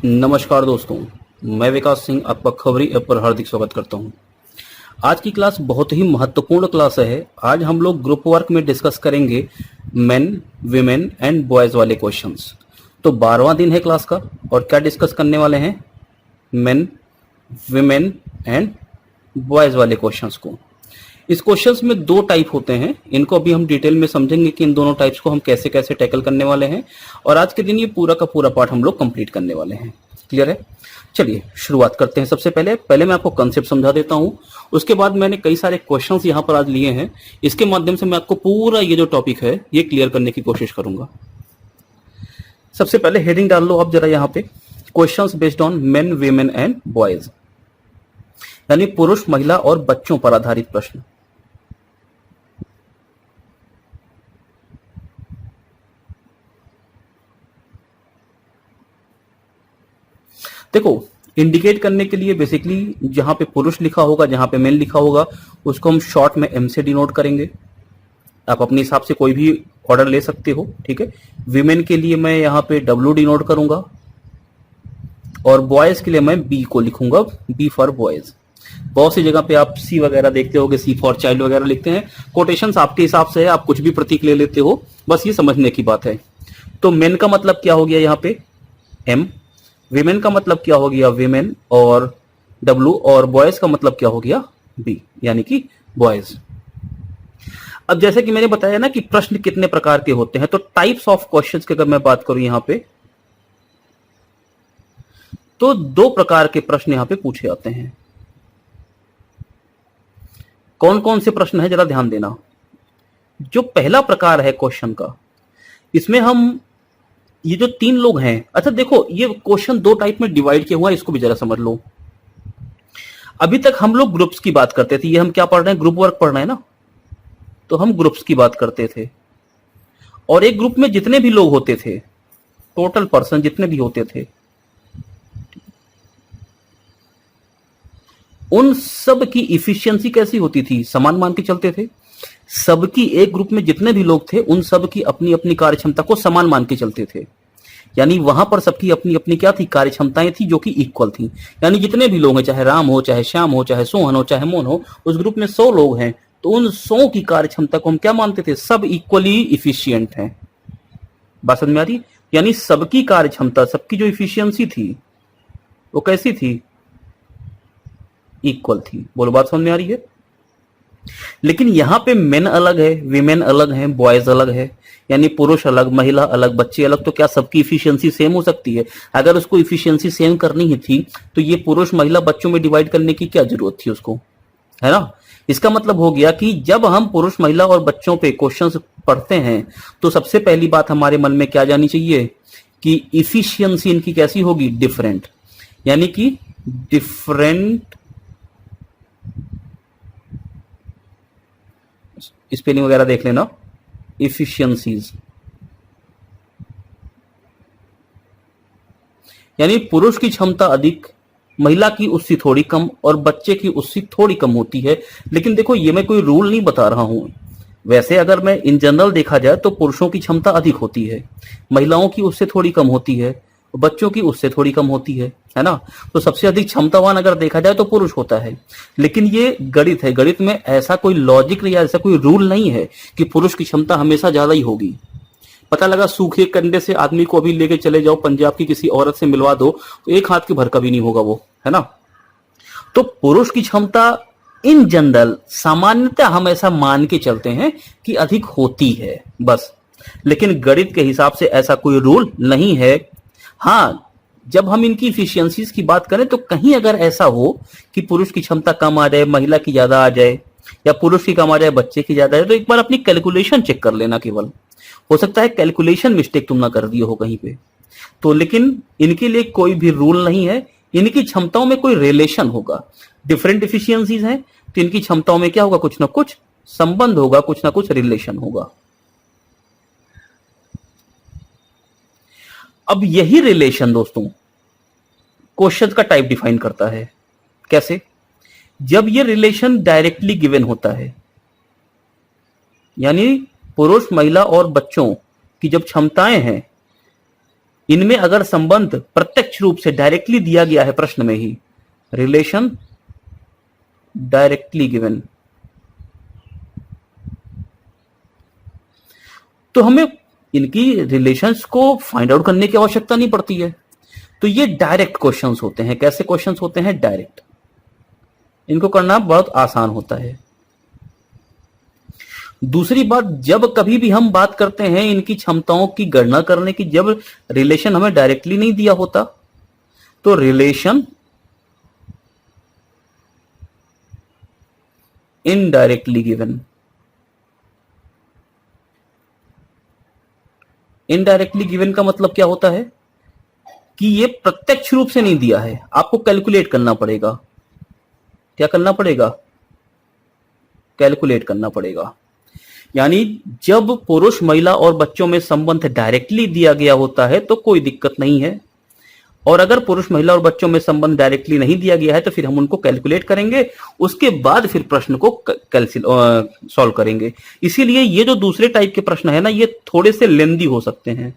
नमस्कार दोस्तों, मैं विकास सिंह आपका खबरी ऐप पर हार्दिक स्वागत करता हूं। आज की क्लास बहुत ही महत्वपूर्ण क्लास है। आज हम लोग ग्रुप वर्क में डिस्कस करेंगे मेन, विमेन एंड बॉयज वाले क्वेश्चंस। तो 12वां दिन है क्लास का और क्या डिस्कस करने वाले हैं? मेन, विमेन एंड बॉयज वाले क्वेश्चंस को। इस क्वेश्चंस में दो टाइप होते हैं, इनको अभी हम डिटेल में समझेंगे कि इन दोनों टाइप्स को हम कैसे कैसे टैकल करने वाले हैं। और आज के दिन ये पूरा का पूरा पार्ट हम लोग कंप्लीट करने वाले हैं। क्लियर है? चलिए शुरुआत करते हैं। सबसे पहले मैं आपको कंसेप्ट समझा देता हूं, उसके बाद मैंने कई सारे क्वेश्चंस यहां पर आज लिए हैं। इसके माध्यम से मैं आपको पूरा ये जो टॉपिक है ये क्लियर करने की कोशिश करूंगा। सबसे पहले हेडिंग डाल लो आप जरा यहाँ पे, questions based on main, women and boys, यानी पुरुष, महिला और बच्चों पर आधारित प्रश्न। देखो, इंडिकेट करने के लिए बेसिकली जहां पे पुरुष लिखा होगा, जहां पे मेन लिखा होगा, उसको हम शॉर्ट में एम से डिनोट करेंगे। आप अपने हिसाब से कोई भी ऑर्डर ले सकते हो, ठीक है। विमेन के लिए मैं यहाँ पे डब्ल्यू डिनोट करूंगा और बॉयज के लिए मैं बी को लिखूंगा, बी फॉर बॉयज। बहुत सी जगह पे आप सी वगैरह देखते होगे, सी फॉर चाइल्ड वगैरह लिखते हैं। कोटेशंस आपके हिसाब से है, आप कुछ भी प्रतीक ले लेते हो, बस ये समझने की बात है। तो मेन का मतलब क्या हो गया यहाँ पे? एम। विमेन का मतलब क्या हो गया? विमेन और डब्ल्यू। और बॉयज का मतलब क्या हो गया? बी, यानी कि बॉयज। अब जैसे कि मैंने बताया ना कि प्रश्न कितने प्रकार के होते हैं, तो टाइप्स ऑफ क्वेश्चंस की अगर मैं बात करूं यहां पे, तो दो प्रकार के प्रश्न यहां पे पूछे जाते हैं। कौन कौन से प्रश्न है जरा ध्यान देना। जो पहला प्रकार है क्वेश्चन का, इसमें हम ये जो तीन लोग हैं, अच्छा देखो ये क्वेश्चन दो टाइप में डिवाइड किया हुआ है, इसको भी जरा समझ लो। अभी तक हम लोग ग्रुप्स की बात करते थे, ये हम क्या पढ़ रहे हैं? ग्रुप वर्क पढ़ रहे हैं ना, तो हम ग्रुप्स की बात करते थे। और एक ग्रुप में जितने भी लोग होते थे, टोटल पर्सन जितने भी होते थे, उन सब की इफिशियंसी कैसी होती थी? समान मान के चलते थे। सबकी, एक ग्रुप में जितने भी लोग थे उन सब की अपनी अपनी कार्य क्षमता को समान मान के चलते थे। यानी वहां पर सबकी अपनी अपनी क्या थी? कार्य क्षमताएं थी, जो कि इक्वल थी। यानी जितने भी लोग हैं, चाहे राम हो, चाहे श्याम हो, चाहे सोहन हो, चाहे मोहन हो, उस ग्रुप में 100 लोग हैं, तो उन 100 की कार्य क्षमता को हम क्या मानते थे? सब इक्वली इफिशियंट हैं। बात समझ में आ रही? यानी सबकी कार्य क्षमता, सबकी जो इफिशियंसी थी वो कैसी थी? इक्वल थी। बोलो, बात समझ में आ रही है? लेकिन यहां पे मेन अलग है, विमेन अलग है, बॉयज अलग है। यानी पुरुष अलग, महिला अलग, बच्चे अलग। तो क्या सबकी इफिशियंसी सेम हो सकती है? अगर उसको इफिशियंसी सेम करनी ही थी तो ये पुरुष, महिला, बच्चों में डिवाइड करने की क्या जरूरत थी उसको, है ना। इसका मतलब हो गया कि जब हम पुरुष, महिला और बच्चों पे क्वेश्चंस पढ़ते हैं तो सबसे पहली बात हमारे मन में क्या जानी चाहिए कि इफिशियंसी इनकी कैसी होगी? डिफरेंट। यानी कि डिफरेंट, स्पेलिंग वगैरह देख लेना, इफिशियंसीज। यानी पुरुष की क्षमता अधिक, महिला की उससे थोड़ी कम और बच्चे की उससे थोड़ी कम होती है। लेकिन देखो, ये मैं कोई रूल नहीं बता रहा हूं। वैसे अगर मैं इन जनरल देखा जाए तो पुरुषों की क्षमता अधिक होती है, महिलाओं की उससे थोड़ी कम होती है, बच्चों की उससे थोड़ी कम होती है ना। तो सबसे अधिक क्षमतावान अगर देखा जाए तो पुरुष होता है। लेकिन ये गणित है, गणित में ऐसा कोई लॉजिक या ऐसा कोई रूल नहीं है कि पुरुष की क्षमता हमेशा ज्यादा ही होगी। पता लगा सूखे कंडे से आदमी को अभी लेके चले जाओ, पंजाब की किसी औरत से मिलवा दो, तो एक हाथ के भर का भी नहीं होगा वो, है ना। तो पुरुष की क्षमता इन जनरल, सामान्यतः हम ऐसा मान के चलते हैं कि अधिक होती है, बस। लेकिन गणित के हिसाब से ऐसा कोई रूल नहीं है। हाँ, जब हम इनकी इफिशियंसीज की बात करें तो कहीं अगर ऐसा हो कि पुरुष की क्षमता कम आ जाए, महिला की ज्यादा आ जाए, या पुरुष की कम आ जाए, बच्चे की ज्यादा आ जाए, तो एक बार अपनी कैलकुलेशन चेक कर लेना। केवल हो सकता है कैलकुलेशन मिस्टेक तुम ना कर दिए हो कहीं पे। तो लेकिन इनके लिए कोई भी रूल नहीं है, इनकी क्षमताओं में कोई रिलेशन होगा। डिफरेंट इफिशियंसीज हैं तो इनकी क्षमताओं में क्या होगा? कुछ ना कुछ संबंध होगा, कुछ ना कुछ रिलेशन होगा। अब यही रिलेशन दोस्तों क्वेश्चन का टाइप डिफाइन करता है। कैसे? जब ये रिलेशन डायरेक्टली गिवन होता है, यानी पुरुष, महिला और बच्चों की जब क्षमताएं हैं इनमें अगर संबंध प्रत्यक्ष रूप से डायरेक्टली दिया गया है प्रश्न में ही, रिलेशन डायरेक्टली गिवन, तो हमें इनकी रिलेशंस को फाइंड आउट करने की आवश्यकता नहीं पड़ती है। तो ये डायरेक्ट क्वेश्चंस होते हैं। कैसे क्वेश्चंस होते हैं? डायरेक्ट। इनको करना बहुत आसान होता है। दूसरी बात, जब कभी भी हम बात करते हैं इनकी क्षमताओं की गणना करने की, जब रिलेशन हमें डायरेक्टली नहीं दिया होता, तो relation indirectly given. Indirectly given का मतलब क्या होता है कि ये प्रत्यक्ष रूप से नहीं दिया है, आपको कैलकुलेट करना पड़ेगा। क्या करना पड़ेगा? कैलकुलेट करना पड़ेगा। यानी जब पुरुष, महिला और बच्चों में संबंध डायरेक्टली दिया गया होता है तो कोई दिक्कत नहीं है, और अगर पुरुष, महिला और बच्चों में संबंध डायरेक्टली नहीं दिया गया है तो फिर हम उनको कैलकुलेट करेंगे, उसके बाद फिर प्रश्न को सॉल्व करेंगे। इसीलिए ये जो दूसरे टाइप के प्रश्न है ना, ये थोड़े से लेंदी हो सकते हैं।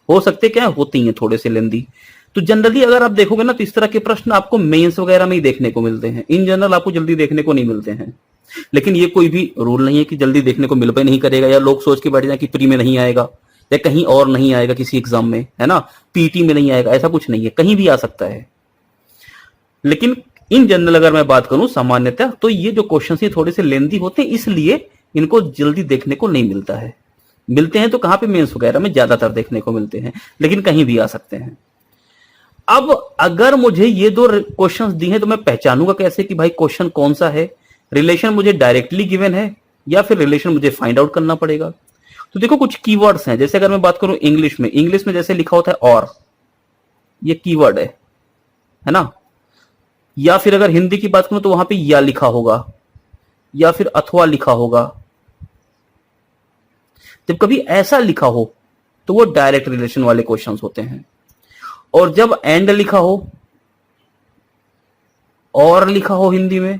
हो सकते क्या? होती हैं थोड़े से लेंदी। तो जनरली अगर आप देखोगे ना तो इस तरह के प्रश्न आपको मेंस वगैरह में ही देखने को मिलते हैं। इन जनरल आपको जल्दी देखने को नहीं मिलते हैं। लेकिन ये कोई भी रूल नहीं है कि जल्दी देखने को मिल पे नहीं करेगा, या लोग सोच के बैठ जाए कि प्री में नहीं आएगा या कहीं और नहीं आएगा, किसी एग्जाम में, है ना, पीटी में नहीं आएगा। ऐसा कुछ नहीं है, कहीं भी आ सकता है। लेकिन इन जनरल अगर मैं बात करूं सामान्यतः, तो ये जो क्वेश्चन ये थोड़े से लेंदी होते हैं, इसलिए इनको जल्दी देखने को नहीं मिलता है। मिलते हैं तो कहां पे? मेंस वगैरह में ज्यादातर देखने को मिलते हैं, लेकिन कहीं भी आ सकते हैं। अब अगर मुझे ये दो क्वेश्चंस दी हैं तो मैं पहचानूंगा कैसे कि भाई क्वेश्चन कौन सा है? रिलेशन मुझे डायरेक्टली गिवन है या फिर रिलेशन मुझे फाइंड आउट करना पड़ेगा? तो देखो कुछ कीवर्ड्स हैं। जैसे अगर मैं बात करूं इंग्लिश में जैसे लिखा होता है और, ये कीवर्ड है ना। या फिर अगर हिंदी की बात करूं तो वहां पे या लिखा होगा या फिर अथवा लिखा होगा। जब कभी ऐसा लिखा हो तो वो डायरेक्ट रिलेशन वाले क्वेश्चंस होते हैं। और जब एंड लिखा हो, और लिखा हो हिंदी में,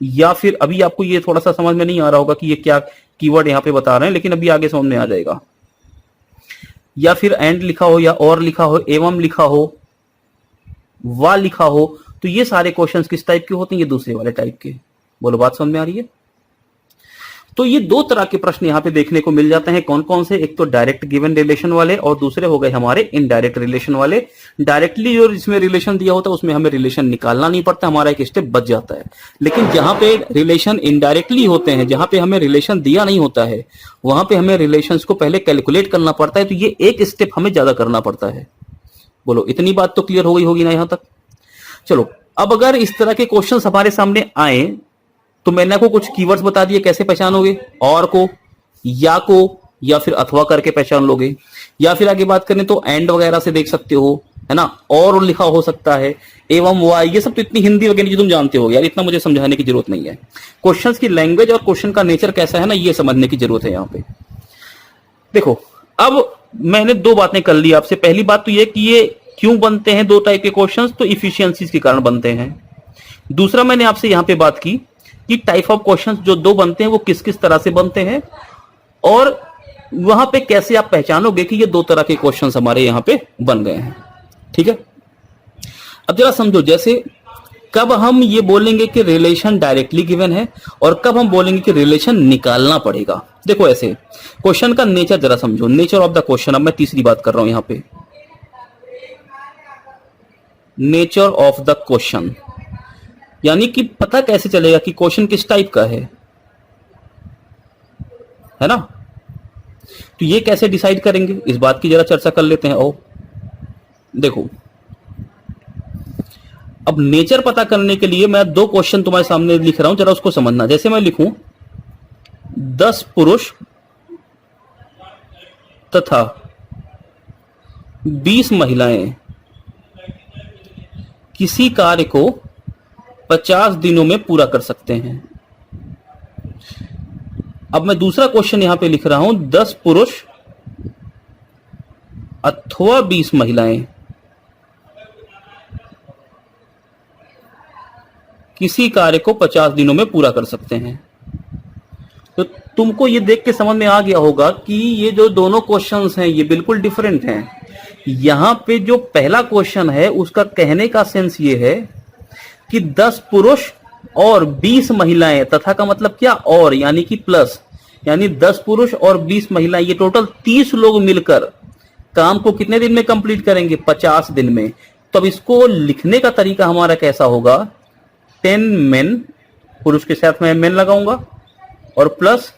या फिर अभी आपको ये थोड़ा सा समझ में नहीं आ रहा होगा कि ये क्या कीवर्ड यहां पे बता रहे हैं, लेकिन अभी आगे समझ में आ जाएगा। या फिर एंड लिखा हो, या और लिखा हो, एवं लिखा हो, वा लिखा हो, तो ये सारे क्वेश्चंस किस टाइप के होते हैं? ये दूसरे वाले टाइप के। बोलो, बात समझ में आ रही है? तो ये दो तरह के प्रश्न यहां पे देखने को मिल जाते हैं। कौन कौन से? एक तो डायरेक्ट गिवन रिलेशन वाले, और दूसरे हो गए हमारे इनडायरेक्ट रिलेशन वाले। डायरेक्टली जो इसमें रिलेशन दिया होता है उसमें हमें रिलेशन निकालना नहीं पड़ता, हमारा एक स्टेप बच जाता है। लेकिन जहां पे रिलेशन इनडायरेक्टली होते हैं, जहां पे हमें रिलेशन दिया नहीं होता है, वहां पे हमें रिलेशन को पहले कैलकुलेट करना पड़ता है। तो ये एक स्टेप हमें ज्यादा करना पड़ता है। बोलो, इतनी बात तो क्लियर हो गई होगी ना यहां तक? चलो, अब अगर इस तरह के क्वेश्चन हमारे सामने आए तो मैंने आपको कुछ कीवर्ड्स बता दिए, कैसे पहचानोगे? और को, या को, या फिर अथवा करके पहचान लोगे। या फिर आगे बात करें तो एंड वगैरह से देख सकते हो, है ना, और लिखा हो सकता है, एवं वा, ये सब तो इतनी हिंदी वगैरह की तुम जानते हो यार, इतना मुझे समझाने की जरूरत नहीं है। क्वेश्चंस की लैंग्वेज और क्वेश्चन का नेचर कैसा है ना, ये समझने की जरूरत है यहाँ पे। देखो, अब मैंने दो बातें कर ली आपसे। पहली बात तो ये कि ये क्यों बनते हैं दो टाइप के क्वेश्चंस, तो इफिशियंसीज के कारण बनते हैं। दूसरा, मैंने आपसे यहाँ पे बात की कि टाइप ऑफ क्वेश्चंस जो दो बनते हैं वो किस किस तरह से बनते हैं, और वहां पे कैसे आप पहचानोगे कि ये दो तरह के क्वेश्चंस हमारे यहां पे बन गए हैं। ठीक है, अब जरा समझो, जैसे कब हम ये बोलेंगे कि रिलेशन डायरेक्टली गिवन है और कब हम बोलेंगे कि रिलेशन निकालना पड़ेगा। देखो, ऐसे क्वेश्चन का नेचर जरा समझो, नेचर ऑफ द क्वेश्चन। अब मैं तीसरी बात कर रहा हूं यहां पे, नेचर ऑफ द क्वेश्चन, यानी कि पता कैसे चलेगा कि क्वेश्चन किस टाइप का है ना। तो ये कैसे डिसाइड करेंगे, इस बात की जरा चर्चा कर लेते हैं। ओ देखो, अब नेचर पता करने के लिए मैं दो क्वेश्चन तुम्हारे सामने लिख रहा हूं, जरा उसको समझना। जैसे मैं लिखूं 10 पुरुष तथा 20 महिलाएं किसी कार्य को 50 दिनों में पूरा कर सकते हैं। अब मैं दूसरा क्वेश्चन यहां पे लिख रहा हूं, 10 पुरुष अथवा 20 महिलाएं किसी कार्य को 50 दिनों में पूरा कर सकते हैं। तो तुमको ये देख के समझ में आ गया होगा कि ये जो दोनों क्वेश्चंस हैं ये बिल्कुल डिफरेंट हैं। यहां पे जो पहला क्वेश्चन है उसका कहने का सेंस ये है कि 10 पुरुष और 20 महिलाएं, तथा का मतलब क्या, और यानी कि प्लस, यानी 10 पुरुष और 20 महिलाएं, ये टोटल 30 लोग मिलकर काम को कितने दिन में कंप्लीट करेंगे, 50 दिन में। तो अब इसको लिखने का तरीका हमारा कैसा होगा, 10 मेन, पुरुष के साथ में मेन लगाऊंगा, और प्लस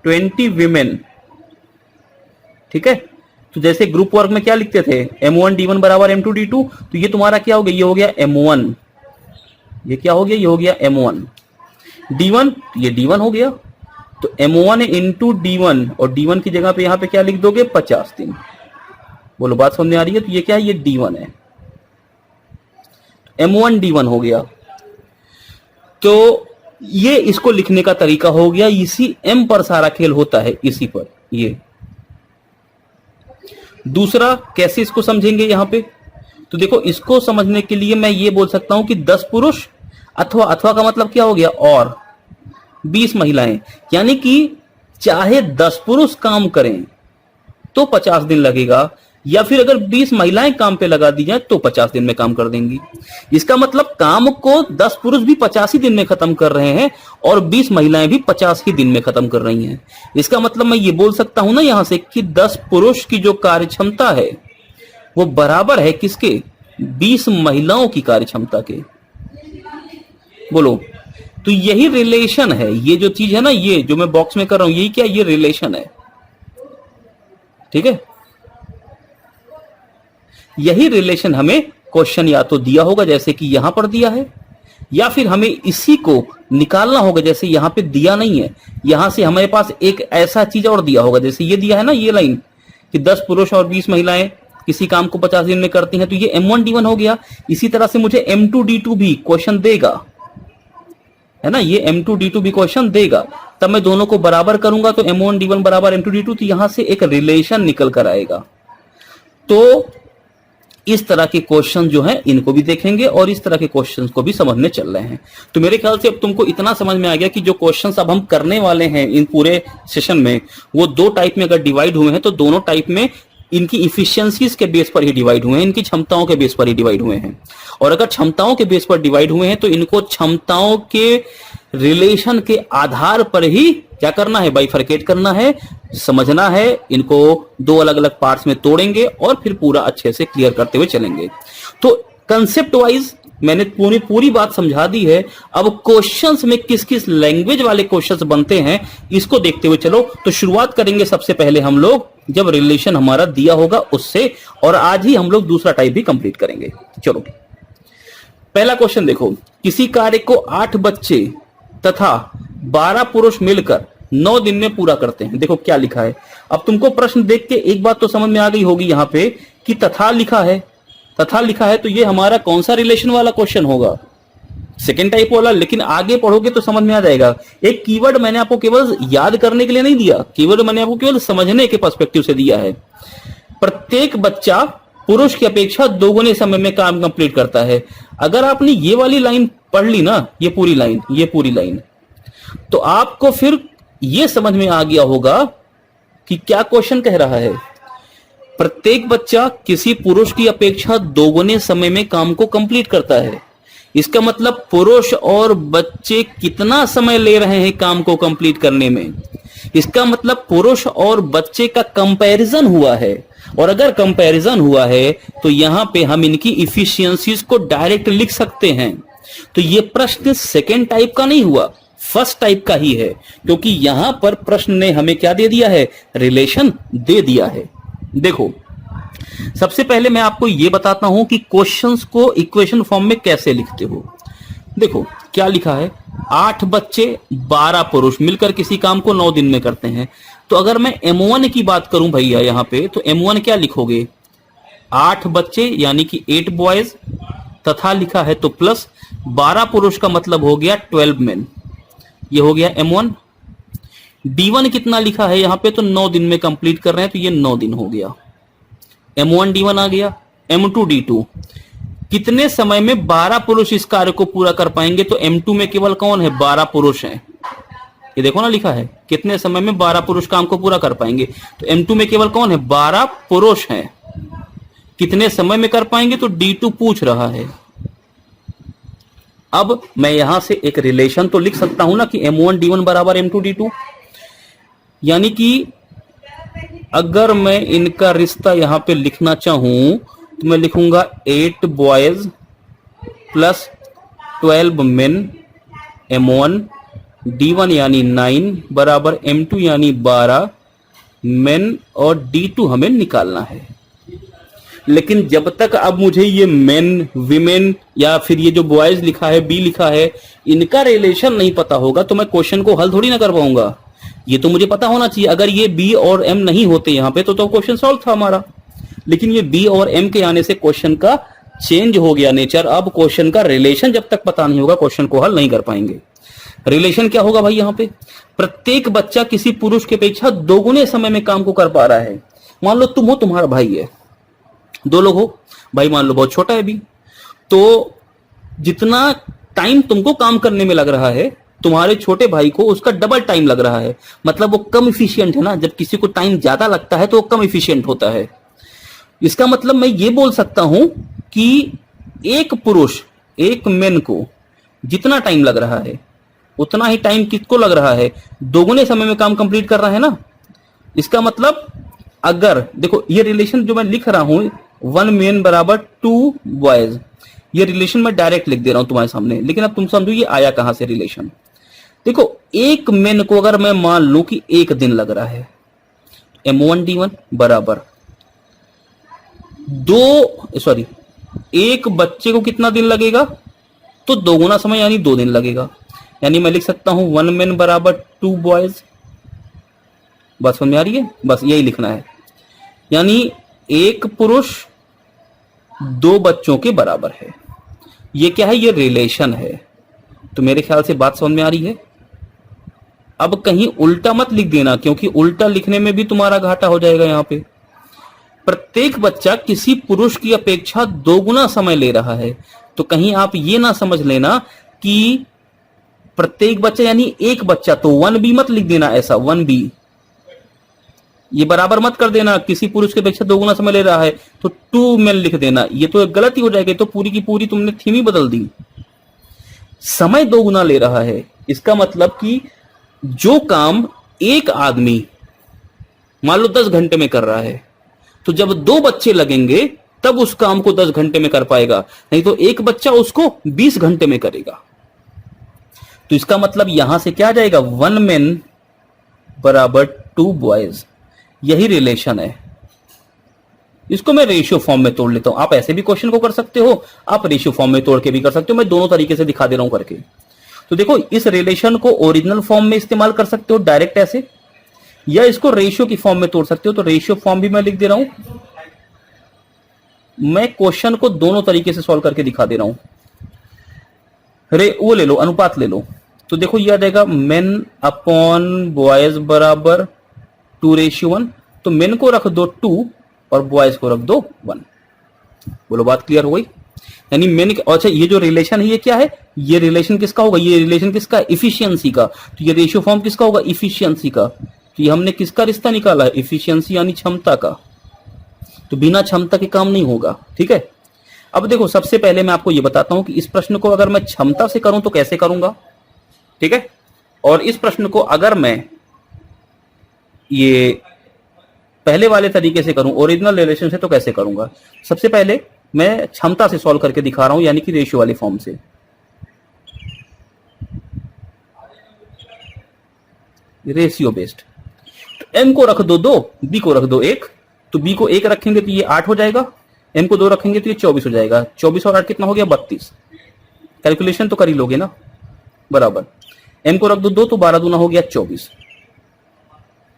20 विमेन। ठीक है, तो जैसे ग्रुप वर्क में क्या लिखते थे, M1 D1 बराबर M2 D2, तो ये तुम्हारा क्या हो गया, ये हो गया M1, ये क्या हो गया, ये हो गया M1 D1, ये D1 हो गया। तो M1 इंटू D1, और D1 की जगह पे यहां पे क्या लिख दोगे, 50 दिन। बोलो बात समझ में आ रही है। तो ये क्या है, ये D1 है, M1 D1 हो गया। तो ये इसको लिखने का तरीका हो गया, इसी M पर सारा खेल होता है, इसी पर। ये दूसरा कैसे इसको समझेंगे यहां पे, तो देखो इसको समझने के लिए मैं ये बोल सकता हूं कि 10 पुरुष अथवा का मतलब क्या हो गया, और 20 महिलाएं, यानी कि चाहे 10 पुरुष काम करें तो 50 दिन लगेगा, या फिर अगर 20 महिलाएं काम पे लगा दी जाए तो 50 दिन में काम कर देंगी। इसका मतलब काम को 10 पुरुष भी 50 ही दिन में खत्म कर रहे हैं और 20 महिलाएं भी 50 ही दिन में खत्म कर रही हैं। इसका मतलब मैं ये बोल सकता हूं ना यहां से कि 10 पुरुष की जो कार्य क्षमता है वो बराबर है किसके, 20 महिलाओं की कार्य क्षमता के। बोलो, तो यही रिलेशन है, ये जो चीज है ना, ये जो मैं बॉक्स में कर रहा हूं, यही क्या, ये रिलेशन है। ठीक है, यही रिलेशन हमें क्वेश्चन या तो दिया होगा जैसे कि यहां पर दिया है, या फिर हमें इसी को निकालना होगा जैसे यहां पे दिया नहीं है, यहां से हमारे पास एक ऐसा चीज और दिया होगा, जैसे ये दिया है ना, ये लाइन कि 10 पुरुष और 20 महिलाएं किसी काम को 50 दिन में करती हैं, तो ये M1 D1 हो गया। इसी तरह से मुझे M2 D2 भी क्वेश्चन देगा, है ना, ये M2 D2 भी क्वेश्चन देगा। तब मैं दोनों को बराबर करूंगा तो M1 D1 बराबर M2 D2, तो यहां से एक रिलेशन निकल कर आएगा। तो इस तरह के क्वेश्चन जो हैं इनको भी देखेंगे और इस तरह के क्वेश्चंस को भी समझने चल रहे हैं। तो मेरे ख्याल से अब तुमको इतना समझ में आ गया कि जो क्वेश्चंस अब हम करने वाले हैं इन पूरे सेशन में, वो 2 टाइप में अगर डिवाइड हुए हैं तो दोनों टाइप में इनकी इफिशियंसीज के बेस पर ही डिवाइड हुए हैं, इनकी क्षमताओं के बेस पर ही डिवाइड हुए हैं। और अगर क्षमताओं के बेस पर डिवाइड हुए हैं तो इनको क्षमताओं के रिलेशन के आधार पर ही क्या करना है, बाइफरकेट करना है, समझना है। इनको 2 अलग अलग पार्ट्स में तोड़ेंगे और फिर पूरा अच्छे से क्लियर करते हुए चलेंगे। तो कंसेप्ट वाइज मैंने पूरी बात समझा दी है। अब क्वेश्चंस में किस किस लैंग्वेज वाले क्वेश्चंस बनते हैं इसको देखते हुए चलो। तो शुरुआत करेंगे सबसे पहले हम लोग जब रिलेशन हमारा दिया होगा उससे, और आज ही हम लोग दूसरा टाइप भी कंप्लीट करेंगे। चलो पहला क्वेश्चन देखो, किसी कार्य को 8 बच्चे तथा 12 पुरुष मिलकर 9 दिन में पूरा करते हैं। देखो क्या लिखा है। अब तुमको प्रश्न देख के एक बात तो समझ में आ गई होगी यहां पे कि तथा लिखा है, तथा लिखा है, तो ये हमारा कौन सा रिलेशन वाला क्वेश्चन होगा, सेकेंड टाइप वाला। लेकिन आगे पढ़ोगे तो समझ में आ जाएगा। एक कीवर्ड मैंने आपको केवल याद करने के लिए नहीं दिया, कीवर्ड मैंने आपको केवल समझने के पर्सपेक्टिव से दिया है। प्रत्येक बच्चा पुरुष की अपेक्षा 2 गुने समय में काम कंप्लीट करता है। अगर आपने ये वाली लाइन पढ़ ली ना, ये पूरी लाइन, तो आपको फिर ये समझ में आ गया होगा कि क्या क्वेश्चन कह रहा है। प्रत्येक बच्चा किसी पुरुष की अपेक्षा 2 गुने समय में काम को कंप्लीट करता है। इसका मतलब पुरुष और बच्चे कितना समय ले रहे हैं काम को कंप्लीट करने में। इसका मतलब पुरुष और बच्चे का कंपैरिजन हुआ है, और अगर कंपैरिजन हुआ है तो यहां पे हम इनकी इफिशियंसीज को डायरेक्ट लिख सकते हैं। तो ये प्रश्न सेकेंड टाइप का नहीं हुआ, फर्स्ट टाइप का ही है, क्योंकि यहां पर प्रश्न ने हमें क्या दे दिया है, रिलेशन दे दिया है। देखो सबसे पहले मैं आपको यह बताता हूं कि क्वेश्चंस को इक्वेशन फॉर्म में कैसे लिखते हो। देखो क्या लिखा है, 8 बच्चे 12 पुरुष मिलकर किसी काम को 9 दिन में करते हैं। तो अगर मैं M1 की बात करूं भैया यहां पे, तो M1 क्या लिखोगे, 8 बच्चे यानी कि 8 बॉयज, तथा लिखा है तो प्लस 12 पुरुष का मतलब हो गया 12 मेन। ये हो गया M1। D1 कितना लिखा है यहां पे, तो 9 दिन में कंप्लीट कर रहे हैं, तो ये 9 दिन हो गया। M1 D1 आ गया। M2 D2 कितने समय में 12 पुरुष इस कार्य को पूरा कर पाएंगे, तो M2 में केवल कौन है, 12 पुरुष हैं। ये देखो ना लिखा है कितने समय में 12 पुरुष काम को पूरा कर पाएंगे। तो M2 में केवल कौन है, 12 पुरुष हैं। कितने समय में कर पाएंगे, तो D2 पूछ रहा है। अब मैं यहां से एक रिलेशन तो लिख सकता हूं ना कि M1 D1 बराबर M2 D2, यानी कि अगर मैं इनका रिश्ता यहां पे लिखना चाहूं तो मैं लिखूंगा 8 boys plus 12 main M1 D1 यानी 9 बराबर M2 यानी 12 मेन और D2 हमें निकालना है। लेकिन जब तक अब मुझे ये मेन विमेन या फिर ये जो बॉयज लिखा है बी लिखा है इनका रिलेशन नहीं पता होगा तो मैं क्वेश्चन को हल थोड़ी ना कर पाऊंगा। ये तो मुझे पता होना चाहिए। अगर ये बी और एम नहीं होते यहां पे तो क्वेश्चन सॉल्व था हमारा। लेकिन ये बी और एम के आने से क्वेश्चन का चेंज हो गया नेचर। अब क्वेश्चन का रिलेशन जब तक पता नहीं होगा क्वेश्चन को हल नहीं कर पाएंगे। रिलेशन क्या होगा भाई, यहां पे प्रत्येक बच्चा किसी पुरुष की अपेक्षा दोगुने समय में काम को कर पा रहा है। मान लो तुम हो, तुम्हारा भाई है, 2 लोग हो, भाई मान लो बहुत छोटा है अभी, तो जितना टाइम तुमको काम करने में लग रहा है तुम्हारे छोटे भाई को उसका डबल टाइम लग रहा है। मतलब वो कम इफिशियंट है ना। जब किसी को टाइम ज्यादा लगता है तो वो कम इफिशियंट होता है। इसका मतलब मैं ये बोल सकता हूं कि एक पुरुष एक मेन को जितना टाइम लग रहा है उतना ही टाइम किसको लग रहा है, दोगुने समय में काम कंप्लीट कर रहा है ना। इसका मतलब अगर देखो ये रिलेशन जो मैं लिख रहा हूं 1 मेन बराबर 2 बॉयज, ये रिलेशन मैं डायरेक्ट लिख दे रहा हूं तुम्हारे सामने। लेकिन अब तुम समझो ये आया कहां से रिलेशन। देखो एक मेन को अगर मैं मान लूं कि 1 दिन लग रहा है, M1 D1 बराबर एक बच्चे को कितना दिन लगेगा, तो दोगुना समय यानी 2 दिन लगेगा। यानी मैं लिख सकता हूं 1 मेन बराबर 2 बॉयज। बस समझ में आ रही है, बस यही लिखना है। यानी एक पुरुष 2 बच्चों के बराबर है। ये क्या है, ये रिलेशन है। तो मेरे ख्याल से बात समझ में आ रही है। अब कहीं उल्टा मत लिख देना, क्योंकि उल्टा लिखने में भी तुम्हारा घाटा हो जाएगा। यहां पे प्रत्येक बच्चा किसी पुरुष की अपेक्षा दोगुना समय ले रहा है, तो कहीं आप ये ना समझ लेना कि प्रत्येक बच्चा यानी एक बच्चा, तो 1B मत लिख देना ऐसा, 1B ये बराबर मत कर देना। किसी पुरुष की अपेक्षा दोगुना समय ले रहा है तो 2 मेन लिख देना। ये तो गलत ही हो जाएगी। तो पूरी की पूरी तुमने थीम ही बदल दी। समय दोगुना ले रहा है इसका मतलब कि जो काम एक आदमी मान लो 10 घंटे में कर रहा है, तो जब 2 बच्चे लगेंगे तब उस काम को 10 घंटे में कर पाएगा, नहीं तो एक बच्चा उसको 20 घंटे में करेगा। तो इसका मतलब यहां से क्या आ जाएगा, 1 मेन बराबर 2 बॉयज। यही रिलेशन है। इसको मैं रेशियो फॉर्म में तोड़ लेता हूं। आप ऐसे भी क्वेश्चन को कर सकते हो, आप रेशियो फॉर्म में तोड़ के भी कर सकते हो। मैं दोनों तरीके से दिखा दे रहा हूं करके। तो देखो इस रिलेशन को ओरिजिनल फॉर्म में इस्तेमाल कर सकते हो डायरेक्ट ऐसे, या इसको रेशियो की फॉर्म में तोड़ सकते हो। तो रेशियो फॉर्म भी मैं लिख दे रहा हूं। मैं क्वेश्चन को दोनों तरीके से सॉल्व करके दिखा दे रहा हूं। वो ले लो, अनुपात ले लो। तो देखो यह आ जाएगा मेन अपॉन बॉयज बराबर 2:1। तो मेन को रख दो 2 और बॉयज को रख दो 1। बोलो बात क्लियर हो गई। यानी मेन, अच्छा ये जो रिलेशन है ये क्या है, ये रिलेशन किसका होगा, ये रिलेशन किसका, इफिशियंसी का। तो ये रेशियो फॉर्म किसका होगा, इफिशियंसी का। तो ये हमने किसका रिश्ता निकाला है, इफिशियंसी यानी क्षमता का। तो बिना क्षमता के काम नहीं होगा। ठीक है। अब देखो सबसे पहले मैं आपको ये बताता हूं कि इस प्रश्न को अगर मैं क्षमता से करूं तो कैसे करूंगा। ठीक है। और इस प्रश्न को अगर मैं ये पहले वाले तरीके से करूं, ओरिजिनल रिलेशन से, तो कैसे करूंगा। सबसे पहले मैं क्षमता से सॉल्व करके दिखा रहा हूं, यानी कि रेशियो वाली फॉर्म से। Ratio based. तो m को रख दो 2, b को रख दो 1। तो b को 1 रखेंगे तो ये 8 हो जाएगा, m को 2 रखेंगे तो ये 24 हो जाएगा। 24 और 8 कितना हो गया, 32। कैलकुलेशन तो कर ही लोगे ना, बराबर। m को रख दो 2 तो 12 दूना हो गया 24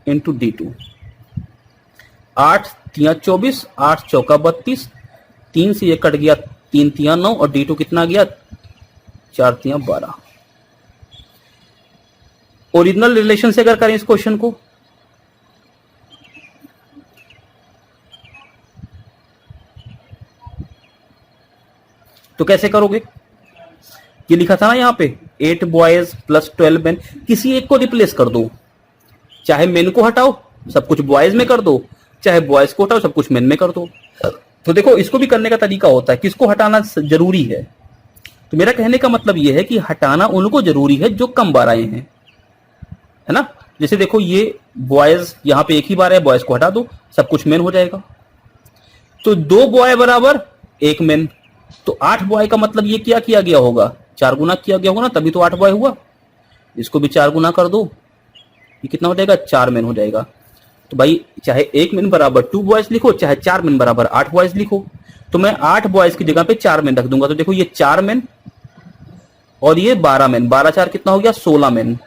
इंटू D2। 8 3 24, 8 चौका 32, 3 से ये कट गया, 3 3 9 और D2 कितना गया, 4 3 12। ओरिजिनल रिलेशन से अगर करें इस क्वेश्चन को, तो कैसे करोगे। ये लिखा था ना यहाँ पे 8 बॉयज प्लस 12 मेन, किसी एक को रिप्लेस कर दो, चाहे मेन को हटाओ सब कुछ बॉयज में कर दो, चाहे बॉयज को हटाओ सब कुछ मेन में कर दो। तो देखो इसको भी करने का तरीका होता है, किसको हटाना जरूरी है। तो मेरा कहने का मतलब यह है कि हटाना उनको जरूरी है जो कम बार आए हैं, है ना। जैसे देखो ये बॉयज यहां पे एक ही बार है, बॉयज को हटा दो सब कुछ मेन हो जाएगा। तो 2 बॉय बराबर 1 मेन, तो 8 बॉय का मतलब ये क्या किया गया होगा, 4 गुना किया गया होगा ना, तभी तो 8 बॉय हुआ। इसको भी 4 गुना कर दो, ये कितना हो जाएगा, 4 मेन हो जाएगा। तो भाई चाहे 1 मेन बराबर 2 बॉयज लिखो, चाहे 4 मेन बराबर 8 बॉयज लिखो। तो मैं 8 बॉयज की जगह पे 4 मेन रख दूंगा। तो देखो ये 4 मेन और ये 12 मेन, 12 4 कितना हो गया, 16 मेन।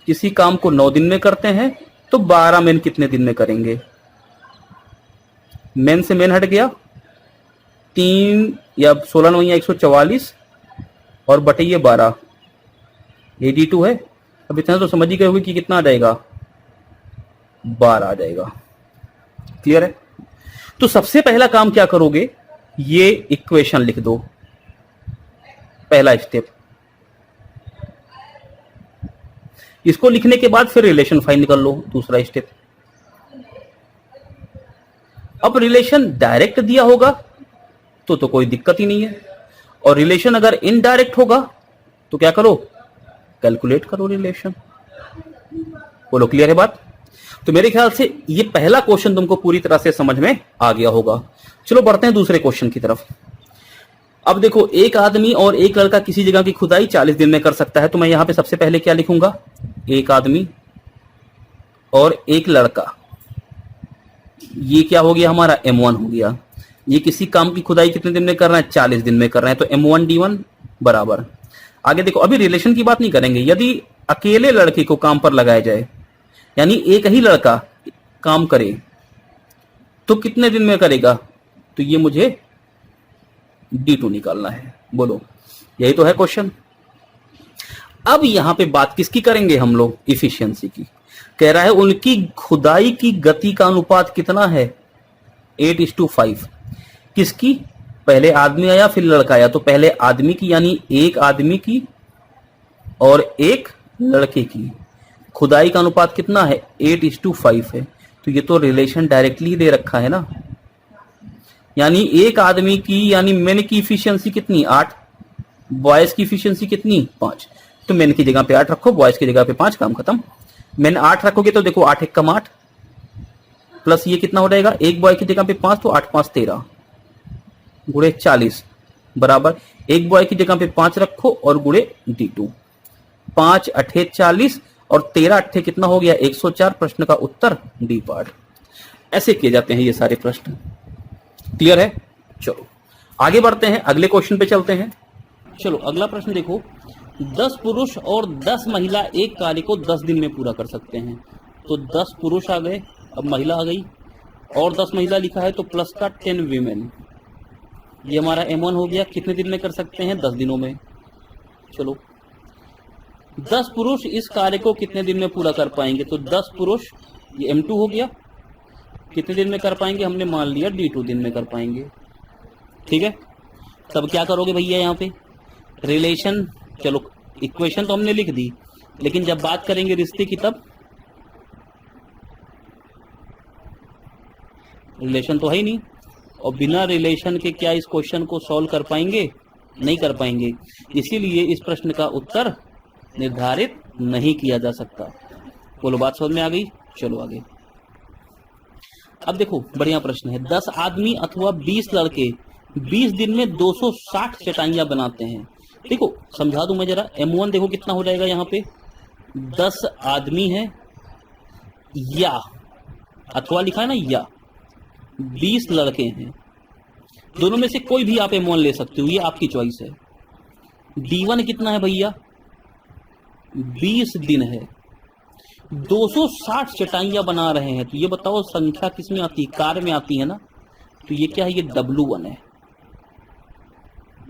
किसी काम को 9 दिन में करते हैं तो 12 मेन कितने दिन में करेंगे, मेन से मेन हट गया 3 या 16 9 या 144 और बटे ये 12, ये D2 है। अब इतना तो समझ ही गए होंगे कि कितना आ जाएगा, 12 आ जाएगा। क्लियर है। तो सबसे पहला काम क्या करोगे, ये इक्वेशन लिख दो, पहला स्टेप। इसको लिखने के बाद फिर रिलेशन फाइंड कर लो, दूसरा स्टेप। अब रिलेशन डायरेक्ट दिया होगा तो कोई दिक्कत ही नहीं है, और रिलेशन अगर इनडायरेक्ट होगा तो क्या करो, कैलकुलेट करो रिलेशन। बोलो क्लियर है बात। तो मेरे ख्याल से ये पहला क्वेश्चन तुमको पूरी तरह से समझ में आ गया होगा। चलो बढ़ते हैं दूसरे क्वेश्चन की तरफ। अब देखो एक आदमी और एक लड़का किसी जगह की खुदाई 40 दिन में कर सकता है। तो मैं यहां पे सबसे पहले क्या लिखूंगा, एक आदमी और एक लड़का, ये क्या हो गया हमारा, M1 हो गया। ये किसी काम की खुदाई कितने दिन में कर रहे हैं, 40 दिन में कर रहे हैं। तो M1D1 बराबर, आगे देखो अभी रिलेशन की बात नहीं करेंगे। यदि अकेले लड़के को काम पर लगाया जाए, यानी एक ही लड़का काम करे तो कितने दिन में करेगा, तो ये मुझे D2 निकालना है। बोलो यही तो है क्वेश्चन। अब यहां पे बात किसकी करेंगे हम लोग, इफिशियंसी की। कह रहा है उनकी खुदाई की गति का अनुपात कितना है, 8:5। किसकी, पहले आदमी आया फिर लड़का आया, तो पहले आदमी की यानी एक आदमी की और एक लड़के की खुदाई का अनुपात कितना है, 8:5 है। तो ये तो रिलेशन डायरेक्टली दे रखा है ना, यानी एक आदमी की यानी मेन की इफिशियंसी कितनी, 8, बॉयज की इफिशियंसी कितनी, 5। तो मेन की जगह पे 8 रखो, बॉयज की जगह पे 5, काम खत्म। मेन 8 रखोगे तो देखो 8 1 8 प्लस ये कितना हो जाएगा, एक बॉय की जगह पे 5, तो 8 5 13 गुणे 40 बराबर एक बॉय की जगह पे 5 रखो और गुणे D2, 5 8 40 और 13 8 कितना हो गया, 104। प्रश्न का उत्तर डी पार्ट। ऐसे किए जाते हैं ये सारे प्रश्न। क्लियर है। चलो आगे बढ़ते हैं, अगले क्वेश्चन पे चलते हैं। चलो अगला प्रश्न देखो, 10 पुरुष और 10 महिला एक कार्य को 10 दिन में पूरा कर सकते हैं। तो 10 पुरुष आ गए, अब महिला आ गई, और 10 महिला लिखा है तो प्लस का 10 वीमेन। ये हमारा M1 हो गया, कितने दिन में कर सकते हैं, 10 दिनों में। चलो 10 पुरुष इस कार्य को कितने दिन में पूरा कर पाएंगे, तो 10 पुरुष, ये M2 हो गया, कितने दिन में कर पाएंगे, हमने मान लिया D2 दिन में कर पाएंगे। ठीक है। तब क्या करोगे भैया यहाँ पे, रिलेशन, चलो इक्वेशन तो हमने लिख दी, लेकिन जब बात करेंगे रिश्ते की तब रिलेशन तो है ही नहीं, और बिना रिलेशन के क्या इस क्वेश्चन को सॉल्व कर पाएंगे, नहीं कर पाएंगे। इसीलिए इस प्रश्न का उत्तर निर्धारित नहीं किया जा सकता। बोलो बात समझ में आ गई। चलो आगे। अब देखो बढ़िया प्रश्न है, 10 आदमी अथवा 20 लड़के 20 दिन में 260 चटाइयां बनाते हैं। देखो समझा दूं मैं जरा, M1 देखो कितना हो जाएगा, यहाँ पे 10 आदमी है या अथवा लिखा है ना, या 20 लड़के हैं, दोनों में से कोई भी आप M1 ले सकते हो, ये आपकी चॉइस है। D1 कितना है भैया, 20 दिन है, 260 चटाइयां बना रहे हैं। तो ये बताओ संख्या किस में आती है, कार्य में आती है ना, तो ये क्या है, ये W1 है,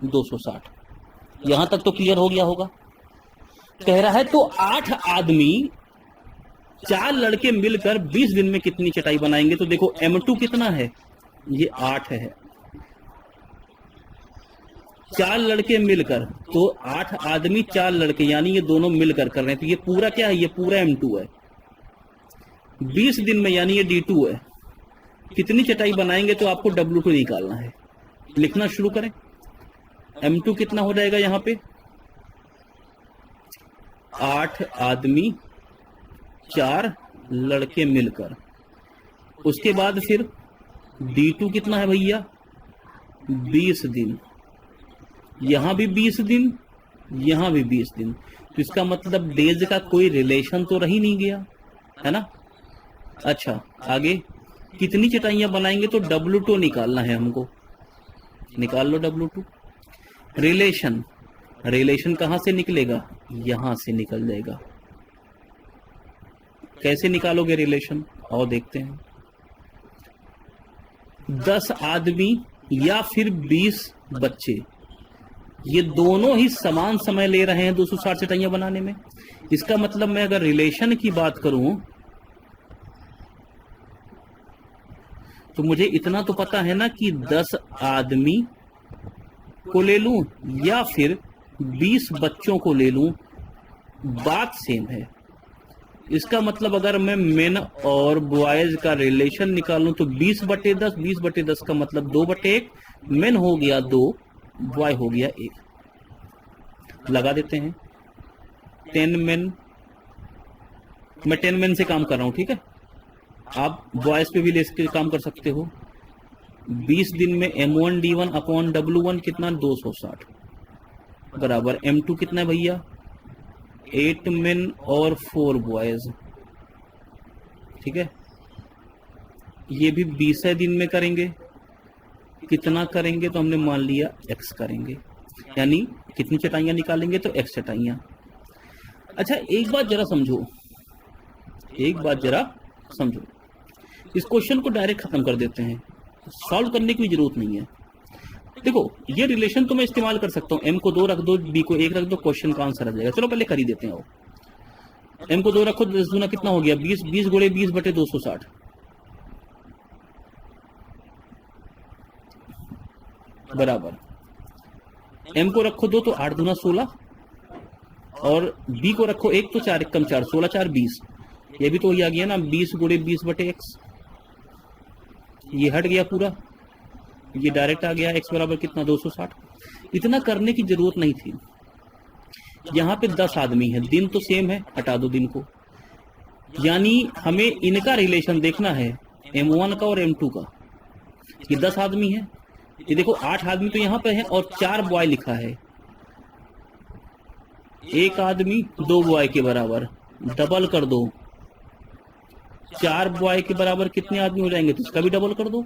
260। यहां तक तो क्लियर हो गया होगा। कह रहा है तो 8 आदमी 4 लड़के मिलकर 20 दिन में कितनी चटाई बनाएंगे। तो देखो M2 कितना है, ये 8 है, 4 लड़के मिलकर, तो 8 आदमी 4 लड़के, यानी ये दोनों मिलकर कर रहे हैं, तो ये पूरा क्या है, ये पूरा M2 है। 20 दिन में, यानी ये D2 है। कितनी चटाई बनाएंगे तो आपको W2 निकालना है। लिखना शुरू करें। M2 कितना हो जाएगा यहां पे, 8 आदमी 4 लड़के मिलकर। उसके बाद फिर D2 कितना है भैया, 20 दिन। यहां भी 20 दिन, यहां भी 20 दिन, तो इसका मतलब डेज का कोई रिलेशन तो रही नहीं गया, है ना। अच्छा, आगे कितनी चटाइयां बनाएंगे तो W2 निकालना है हमको। निकाल लो W2। रिलेशन, रिलेशन कहां से निकलेगा, यहां से निकल जाएगा। कैसे निकालोगे रिलेशन, आओ देखते हैं। 10 आदमी या फिर 20 बच्चे, ये दोनों ही समान समय ले रहे हैं 260 चटाइयां बनाने में। इसका मतलब मैं अगर रिलेशन की बात करूं तो मुझे इतना तो पता है ना कि 10 आदमी को ले लूं या फिर 20 बच्चों को ले लूं, बात सेम है। इसका मतलब अगर मैं मेन और बॉयज का रिलेशन निकालूं तो 20/10, 20/10 का मतलब 2/1, मेन हो गया 2, बॉय हो गया 1। लगा देते हैं 10 मेन, मैं 10 मेन से काम कर रहा हूं, ठीक है। आप बॉयज पे भी लेके काम कर सकते हो। 20 दिन में M1D1/W1 कितना, 260 बराबर M2 कितना है भैया, 8 मेन और 4 बॉयज, ठीक है। ये भी 20 दिन में करेंगे। कितना करेंगे तो हमने मान लिया X करेंगे, यानी कितनी चटाइयां निकालेंगे तो X चटाइयां। अच्छा, एक बात जरा समझो, एक बात जरा समझो। इस क्वेश्चन को डायरेक्ट खत्म कर देते हैं, सॉल्व करने की जरूरत नहीं है। देखो, ये रिलेशन तो मैं इस्तेमाल कर सकता हूं, M को 2 रख दो, B को 1 रख दो, क्वेश्चन का आंसर आ जाएगा। चलो पहले कर ही देते हैं। M को 2 रखो, 10 दूना कितना हो गया, 20, 20 गुणे 20/260 बराबर। M को रखो 2 तो 8 दूना 16, और B को रखो 1 तो 4 1 4, 16 4 20। ये भी तो आ गया ना, 20 गुणे 20/x। ये हट गया पूरा, ये डायरेक्ट आ गया, x बराबर कितना, 260। इतना करने की जरूरत नहीं थी। यहां पे 10 आदमी है, दिन तो सेम है, हटा दो दिन को। यानी हमें इनका रिलेशन देखना है, M1 का और M2 का। ये 10 आदमी है, ये देखो 8 आदमी तो यहां पे है और 4 बॉय लिखा है। 1 आदमी 2 बॉय के बराबर, डबल कर दो, 4 बॉय के बराबर कितने आदमी हो जाएंगे तो इसका भी डबल कर दो।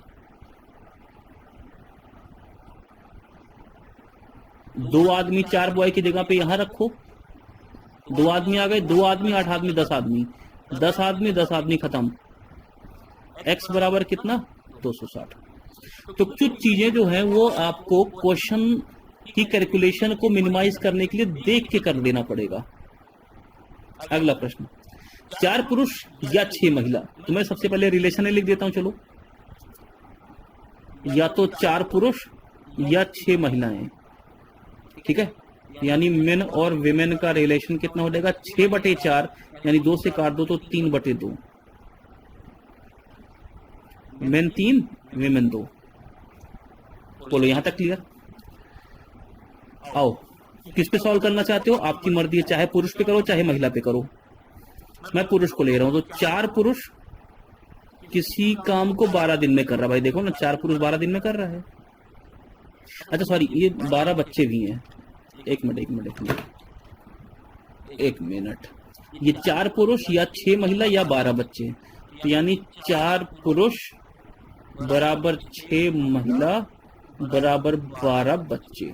2 आदमी 4 बॉय की जगह पे यहां रखो, 2 आदमी आ गए, 2 आदमी 8 आदमी 10 आदमी, 10 आदमी 10 आदमी खत्म। x बराबर कितना, 260। तो कुछ चीजें जो है वो आपको क्वेश्चन की कैलकुलेशन को मिनिमाइज करने के लिए देख के कर देना पड़ेगा। अगला प्रश्न, 4 पुरुष या 6 महिला, तो मैं सबसे पहले रिलेशन लिख देता हूं। चलो, या तो 4 पुरुष या 6 महिलाएं, ठीक है। यानी मेन और विमेन का रिलेशन कितना हो जाएगा, 6/4, यानी 2 से काट दो तो 3/2, मेन 3 विमेन 2। बोलो यहां तक क्लियर। आओ, किस पे सॉल्व करना चाहते हो, आपकी मर्जी है, चाहे पुरुष पे करो चाहे महिला पे करो। मैं पुरुष को ले रहा हूं, तो 4 पुरुष किसी काम को 12 दिन में कर रहा है। भाई देखो ना, 4 पुरुष 12 दिन में कर रहा है। अच्छा सॉरी, ये 12 बच्चे भी हैं। एक मिनट, ये 4 पुरुष या 6 महिला या 12 बच्चे, तो यानी 4 पुरुष बराबर 6 महिला बराबर 12 बच्चे,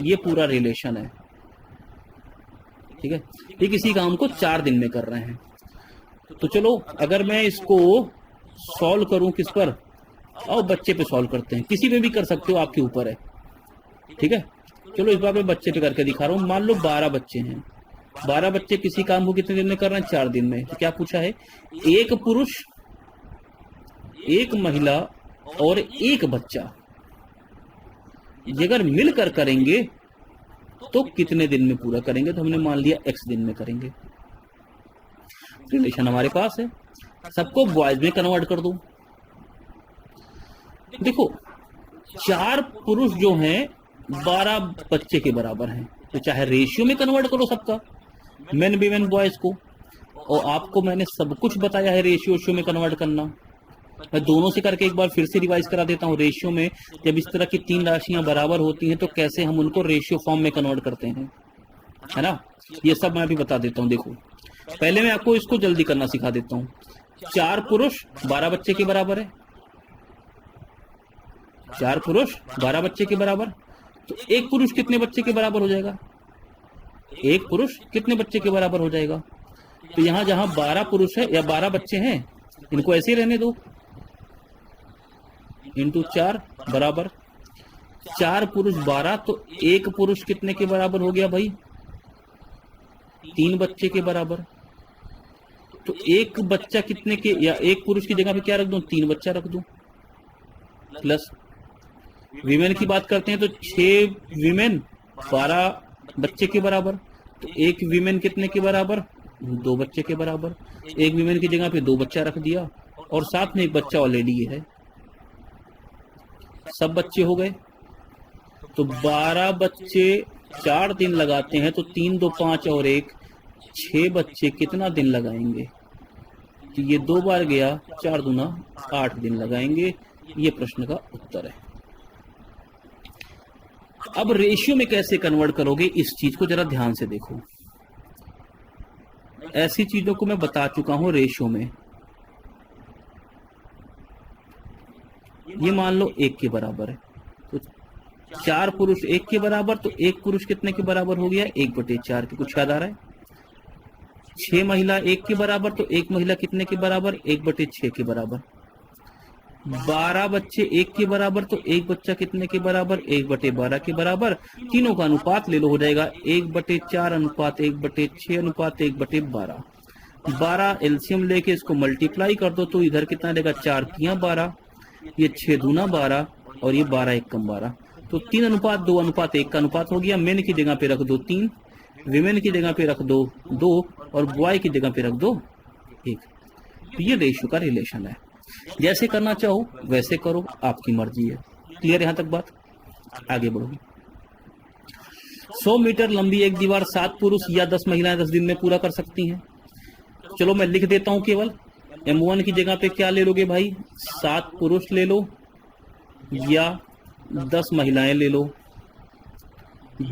ये पूरा रिलेशन है, ठीक है। ये किसी काम को 4 दिन में कर रहे हैं। तो चलो, अगर मैं इसको सॉल्व करूं किस पर, और बच्चे पे सॉल्व करते हैं। किसी पे भी कर सकते हो, आपके ऊपर है, ठीक है। चलो इस बार मैं बच्चे पे करके दिखा रहा हूं। मान लो 12 बच्चे हैं, 12 बच्चे किसी काम को कितने दिन में कर रहे हैं, 4 दिन में। तो क्या पूछा है, 1 पुरुष 1 महिला और 1 बच्चा, ये अगर मिलकर करेंगे तो कितने दिन में पूरा करेंगे, तो हमने मान लिया x दिन में करेंगे। रिलेशन हमारे पास है, सबको बॉयज में कन्वर्ट कर दो। देखो 4 पुरुष जो हैं 12 बच्चे के बराबर हैं, तो चाहे रेशियो में कन्वर्ट करो सबका, मेन वीमेन बॉयज को, और आपको मैंने सब कुछ बताया है रेशियो में कन्वर्ट करना। मैं दोनों से करके एक बार फिर से रिवाइज करा देता हूँ। रेशियो में जब इस तरह की 3 राशियां बराबर होती हैं तो कैसे हम उनको रेशियो फॉर्म में कन्वर्ट करते हैं, है ना, ये सब मैं अभी बता देता हूँ। देखो पहले मैं आपको इसको जल्दी करना सिखा देता हूँ। 4 पुरुष 12 बच्चे के बराबर है, 4 पुरुष 12 बच्चे के बराबर, तो एक पुरुष कितने बच्चे के बराबर हो जाएगा, एक पुरुष कितने बच्चे के बराबर हो जाएगा। तो यहां जहां 12 पुरुष है या 12 बच्चे हैं, इनको ऐसे ही रहने दो, इंटू 4 बराबर 4 पुरुष 12, तो एक पुरुष कितने के बराबर हो गया भाई, 3 बच्चे के बराबर। तो एक बच्चा कितने के, या एक पुरुष की जगह पे क्या रख दूं, 3 बच्चा रख दूं, प्लस विमेन की बात करते हैं तो 6 विमेन 12 बच्चे के बराबर, तो एक विमेन कितने के बराबर, 2 बच्चे के बराबर। एक विमेन की जगह पे 2 बच्चा रख दिया, और साथ में एक बच्चा ऑलरेडी है, सब बच्चे हो गए। तो 12 बच्चे 4 दिन लगाते हैं, तो 3 2 5 और 1 6 बच्चे कितना दिन लगाएंगे, तो ये 2 बार गया, 4 दूना 8 दिन लगाएंगे। ये प्रश्न का उत्तर है। अब रेशियो में कैसे कन्वर्ट करोगे, इस चीज को जरा ध्यान से देखो। ऐसी चीजों को मैं बता चुका हूं रेशियो में। ये मान लो 1 के बराबर है, तो 4 पुरुष 1 के बराबर, तो एक पुरुष कितने के बराबर हो गया, 1/4 के, कुछ याद आ रहा है। 6 महिला 1 के बराबर, तो एक महिला कितने के बराबर, 1/6 के बराबर। 12 बच्चे 1 के बराबर, तो एक बच्चा कितने के बराबर, 1/12 के बराबर। तीनों का अनुपात ले लो, हो जाएगा 1/4 अनुपात 1/6 अनुपात 1/12। 12 एलसीएम लेके इसको मल्टीप्लाई कर दो, तो इधर कितना देगा, 4 तियां 12, ये 6 दूना 12, और ये 12 1 कम 12, तो 3 अनुपात 2 अनुपात 1 का अनुपात हो गया। मेन की जगह पे रख दो 3, विमेन की जगह पे रख दो 2, और बॉय की जगह पे रख दो 1। तो ये रेशियो का रिलेशन है। जैसे करना चाहो वैसे करो, आपकी मर्जी है। क्लियर यहां तक बात, आगे बढ़ो। 100 मीटर लंबी एक दीवार 7 पुरुष या 10 महिलाएं 10 दिन में पूरा कर सकती हैं। चलो मैं लिख देता हूं, केवल M1 की जगह पे क्या ले लोगे भाई, 7 पुरुष ले लो या 10 महिलाएं ले लो।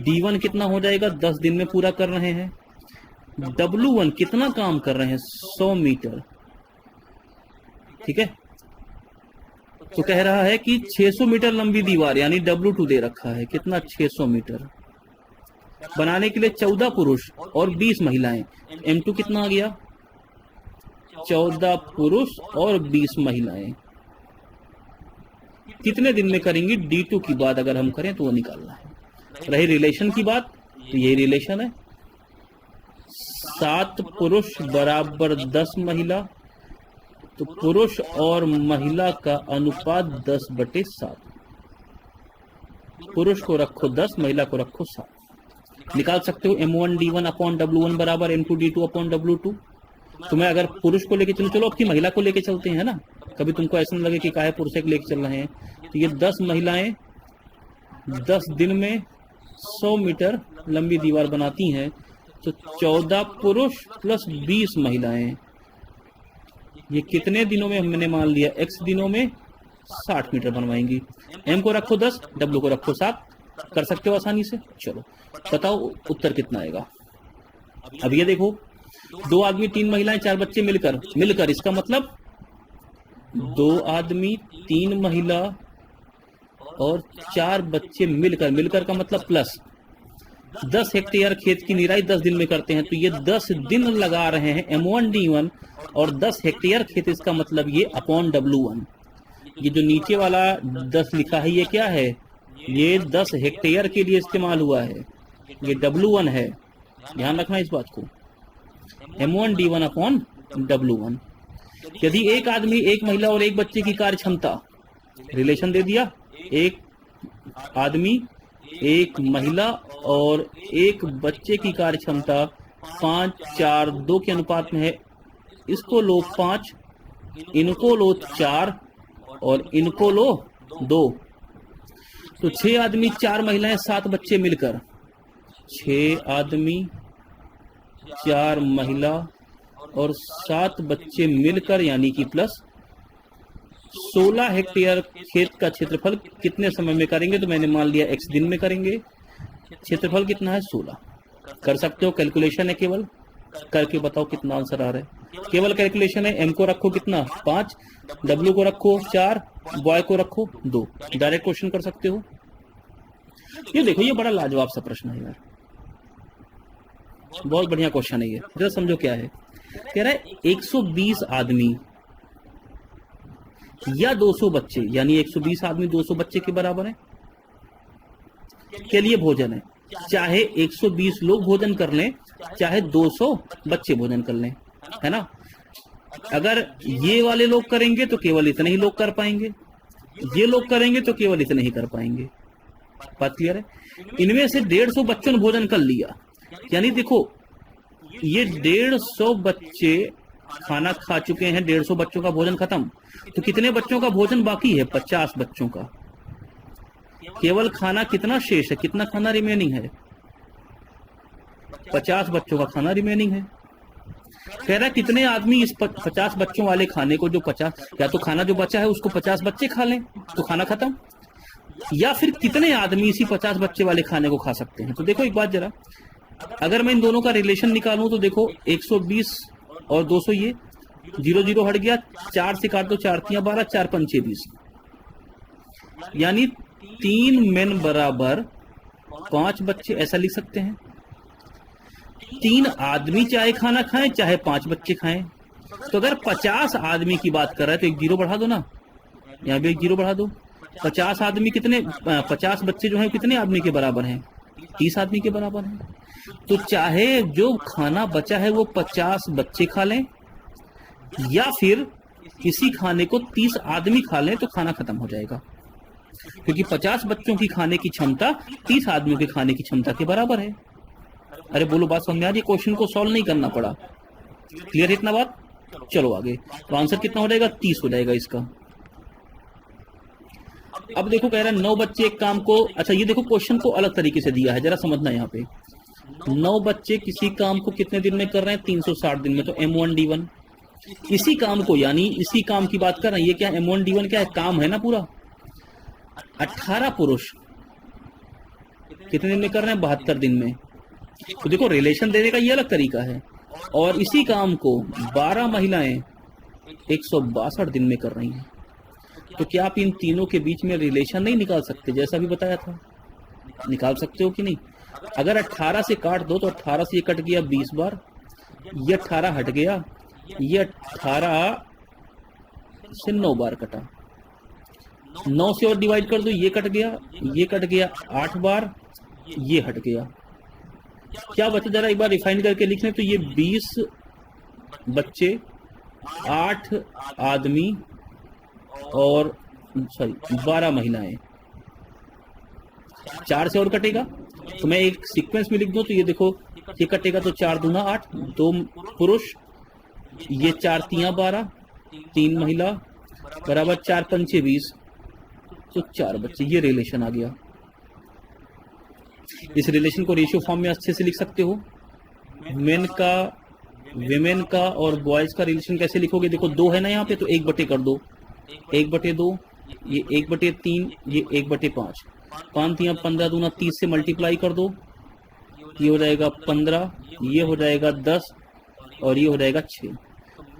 D1 कितना हो जाएगा, 10 दिन में पूरा कर रहे हैं। W1 कितना काम कर रहे हैं, 100 मीटर, ठीक है। तो कह रहा है कि 600 मीटर लंबी दीवार, यानी W2 दे रखा है, कितना, 600 मीटर बनाने के लिए 14 पुरुष और 20 महिलाएं। M2 कितना आ गया, 14 पुरुष और 20 महिलाएं। कितने दिन में करेंगी, D2 की बात अगर हम करें तो वो निकालना है। रही रिलेशन की बात, तो ये रिलेशन है, 7 पुरुष बराबर 10 महिला, तो पुरुष और महिला का अनुपात 10/7। पुरुष को रखो 10, महिला को रखो 7। निकाल सकते हो M1 D1 अपॉन W1 बराबर M2 D2 अपॉन W2। तो मैं अगर पुरुष को लेके चलो, अब की महिला को लेके चलते हैं ना, कभी तुमको ऐसा लगे कि काहे पुरुष को लेके चल रहे हैं। तो ये 10 महिलाएं 10 दिन में 100 मीटर लंबी दीवार बनाती हैं, तो 14 पुरुष प्लस 20 महिलाएं, ये कितने दिनों में, हमने मान लिया x दिनों में 60 मीटर बनवाएंगी। M को रखो 10, W को रखो 7, कर सकते हो आसानी से। चलो बताओ उत्तर कितना आएगा। अब ये देखो, 2 आदमी 3 महिलाएं 4 बच्चे मिलकर, इसका मतलब 2 आदमी 3 महिला और 4 बच्चे मिलकर का मतलब प्लस 10 हेक्टेयर खेत की निराई 10 दिन में करते हैं, तो ये 10 दिन लगा रहे हैं M1 D1, और 10 हेक्टेयर खेत, इसका मतलब ये अपॉन W1। ये जो नीचे वाला 10 लिखा है, ये क्या है, ये 10 हेक्टेयर के लिए इस्तेमाल हुआ है, ये W1 है, ध्यान रखना इस बात को। M1 D1 upon W1। यदि एक आदमी 1 महिला और 1 बच्चे की कार्य क्षमता, रिलेशन दे दिया, 1 आदमी, एक महिला और एक बच्चे की कार्य क्षमता 5:4:2 के अनुपात में है। इसको लो 5, इनको लो 4 और इनको लो 2। तो 6 आदमी, 4 महिलाएं, 7 बच्चे मिलकर, 6 आदमी, 4 महिला और 7 बच्चे मिलकर यानी कि प्लस 16 हेक्टेयर खेत का क्षेत्रफल कितने समय में करेंगे? तो मैंने मान लिया x दिन में करेंगे। क्षेत्रफल कितना है? 16। कर सकते हो, कैलकुलेशन है, केवल करके बताओ कितना आंसर आ रहा है। केवल कैलकुलेशन है। m को रखो कितना? 5, w को रखो 4, बॉय को रखो 2। डायरेक्ट क्वेश्चन कर सकते हो। ये देखो, ये बड़ा लाजवाब सा प्रश्न है यार, बहुत बढ़िया क्वेश्चन है ये। जरा समझो क्या है। कह रहा है 120 आदमी या 200 बच्चे, यानी 120 आदमी 200 बच्चे के बराबर है, के लिए भोजन है। चाहे 120 लोग भोजन कर लें, चाहे 200 बच्चे भोजन कर लें, है ना। अगर ये वाले लोग करेंगे तो केवल इतने ही लोग कर पाएंगे, ये लोग करेंगे तो केवल इतने ही कर पाएंगे। बात क्लियर है। इनमें से 150 बच्चों ने भोजन कर लिया, यानी देखो ये 150 बच्चे खाना खा चुके हैं, 150 बच्चों का भोजन खत्म। तो कितने बच्चों का भोजन बाकी है? 50 बच्चों का। केवल खाना कितना शेष है? कितना खाना रिमेनिंग है? 50 बच्चों का खाना रिमेनिंग है। कह रहा है कितने आदमी इस 50 बच्चों वाले खाने को, जो 50 या तो खाना जो बचा है उसको 50 बच्चे खा लें तो खाना खत्म, या फिर कितने आदमी इसी 50 बच्चे वाले खाने को खा सकते हैं। तो देखो एक बात जरा, अगर मैं इन दोनों का रिलेशन निकालूं तो देखो 120 और 200, ये 0 0 हट गया, 4 से काट दो, 4 3 12, 4 5 6 20, यानी 3 मेन बराबर 5 बच्चे, ऐसा लिख सकते हैं। 3 आदमी चाहे खाना खाएं चाहे 5 बच्चे खाएं। तो अगर 50 आदमी की बात कर रहा है तो एक 0 बढ़ा दो ना, यहां भी एक 0 बढ़ा दो। 50 आदमी कितने, 50 बच्चे जो हैं कितने आदमी के बराबर हैं? 30 आदमी के बराबर हैं। तो चाहे जो खाना बचा है वो 50 बच्चे खा लें, या फिर किसी खाने को 30 आदमी खा लें तो खाना खत्म हो जाएगा, क्योंकि 50 बच्चों की खाने की क्षमता 30 आदमियों के खाने की क्षमता के बराबर है। अरे बोलो, बात समझ आ रही है? क्वेश्चन को सॉल्व नहीं करना पड़ा। क्लियर है इतना बात? चलो आगे। तो आंसर कितना हो जाएगा? 30 हो जाएगा इसका। अब देखो कह रहा है 9 बच्चे एक काम को, अच्छा ये देखो क्वेश्चन को अलग तरीके से दिया है, जरा समझना यहाँ पे। 9 बच्चे किसी काम को कितने दिन में कर रहे हैं? 360 दिन में। तो M1D1 इसी काम को, यानी इसी काम की बात कर रहे हैं। ये क्या है? M1D1 क्या है? काम है ना पूरा। 18 पुरुष कितने दिन में कर रहे हैं? 72 दिन में। तो देखो रिलेशन देने का ये अलग तरीका है। और इसी काम को 12 महिलाएं 162 दिन में कर रही हैं। तो क्या आप इन तीनों के बीच में रिलेशन नहीं निकाल सकते? जैसा भी बताया था, निकाल सकते हो कि नहीं? अगर 18 से काट दो तो 18 से ये कट गया 20 बार, ये 18 हट गया, ये 18 से 9 बार कटा, 9 से और डिवाइड कर दो, ये कट गया, ये कट गया 8 बार, ये हट गया। क्या बचा? जरा एक बार रिफाइन करके लिख लें तो ये 20 बच्चे, 8 आदमी और 12 महिलाएं, 4 से और कटेगा। तो मैं एक सीक्वेंस में लिख दूं तो ये देखो, ये कटेगा तो 4 दूना 8, 2 पुरुष, ये 4 3 12, 3 महिला, बराबर 4 5 20, तो 4 बच्चे। ये रिलेशन आ गया। इस रिलेशन को रेशियो फॉर्म में अच्छे से लिख सकते हो। मेन का, विमेन का और बॉयज का रिलेशन कैसे लिखोगे? देखो 2 है ना यहाँ पे, तो 1 बटे कर दो, 1 बटे 2, ये 1 बटे 3, ये 1 बटे 5, 5 3 15 दूना 30 से मल्टीप्लाई कर दो, ये हो जाएगा 15, ये हो जाएगा 10 और ये हो जाएगा 6।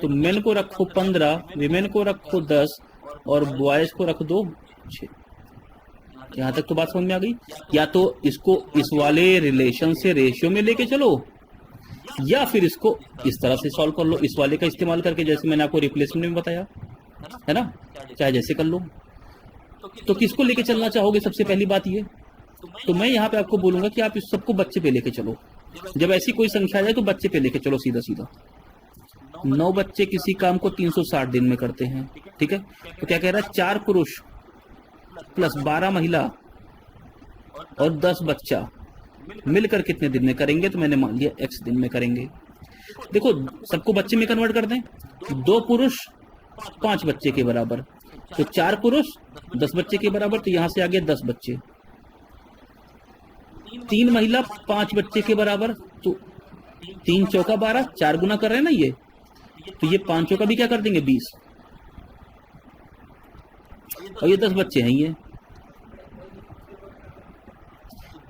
तो मेन को रखो 15, विमेन को रखो 10 और बॉयज को रख दो 6। यहां तक तो बात समझ में आ गई। या तो इसको इस वाले रिलेशन से रेशियो में लेके चलो, या फिर इसको इस तरह से सॉल्व कर लो, इस वाले का इस्तेमाल करके, जैसे मैंने आपको रिप्लेसमेंट में बताया है ना, चाहे जैसे कर लो। तो किसको लेके चलना चाहोगे? सबसे पहली बात ये, तो मैं यहाँ पे आपको बोलूंगा कि आप इस सबको बच्चे पे लेके चलो। जब ऐसी कोई संख्या आ जाए तो बच्चे पे लेके चलो सीधा सीधा। 9 बच्चे किसी काम को 360 दिन में करते हैं, ठीक है। तो क्या कह रहा है? 4 पुरुष प्लस 12 महिला और 10 बच्चा मिलकर कितने दिन में करेंगे? तो मैंने मान लिया x दिन में करेंगे। देखो सबको बच्चे में कन्वर्ट कर दें, 2 पुरुष 5 बच्चे के बराबर, तो 4 पुरुष 10 बच्चे के बराबर, तो यहां से आ गया 10 बच्चे। 3 महिला 5 बच्चे के बराबर, तो 3 चौका 12, 4 गुना कर रहे हैं ना ये, तो ये 5 चौका भी क्या कर देंगे 20, और ये 10 बच्चे हैं ये,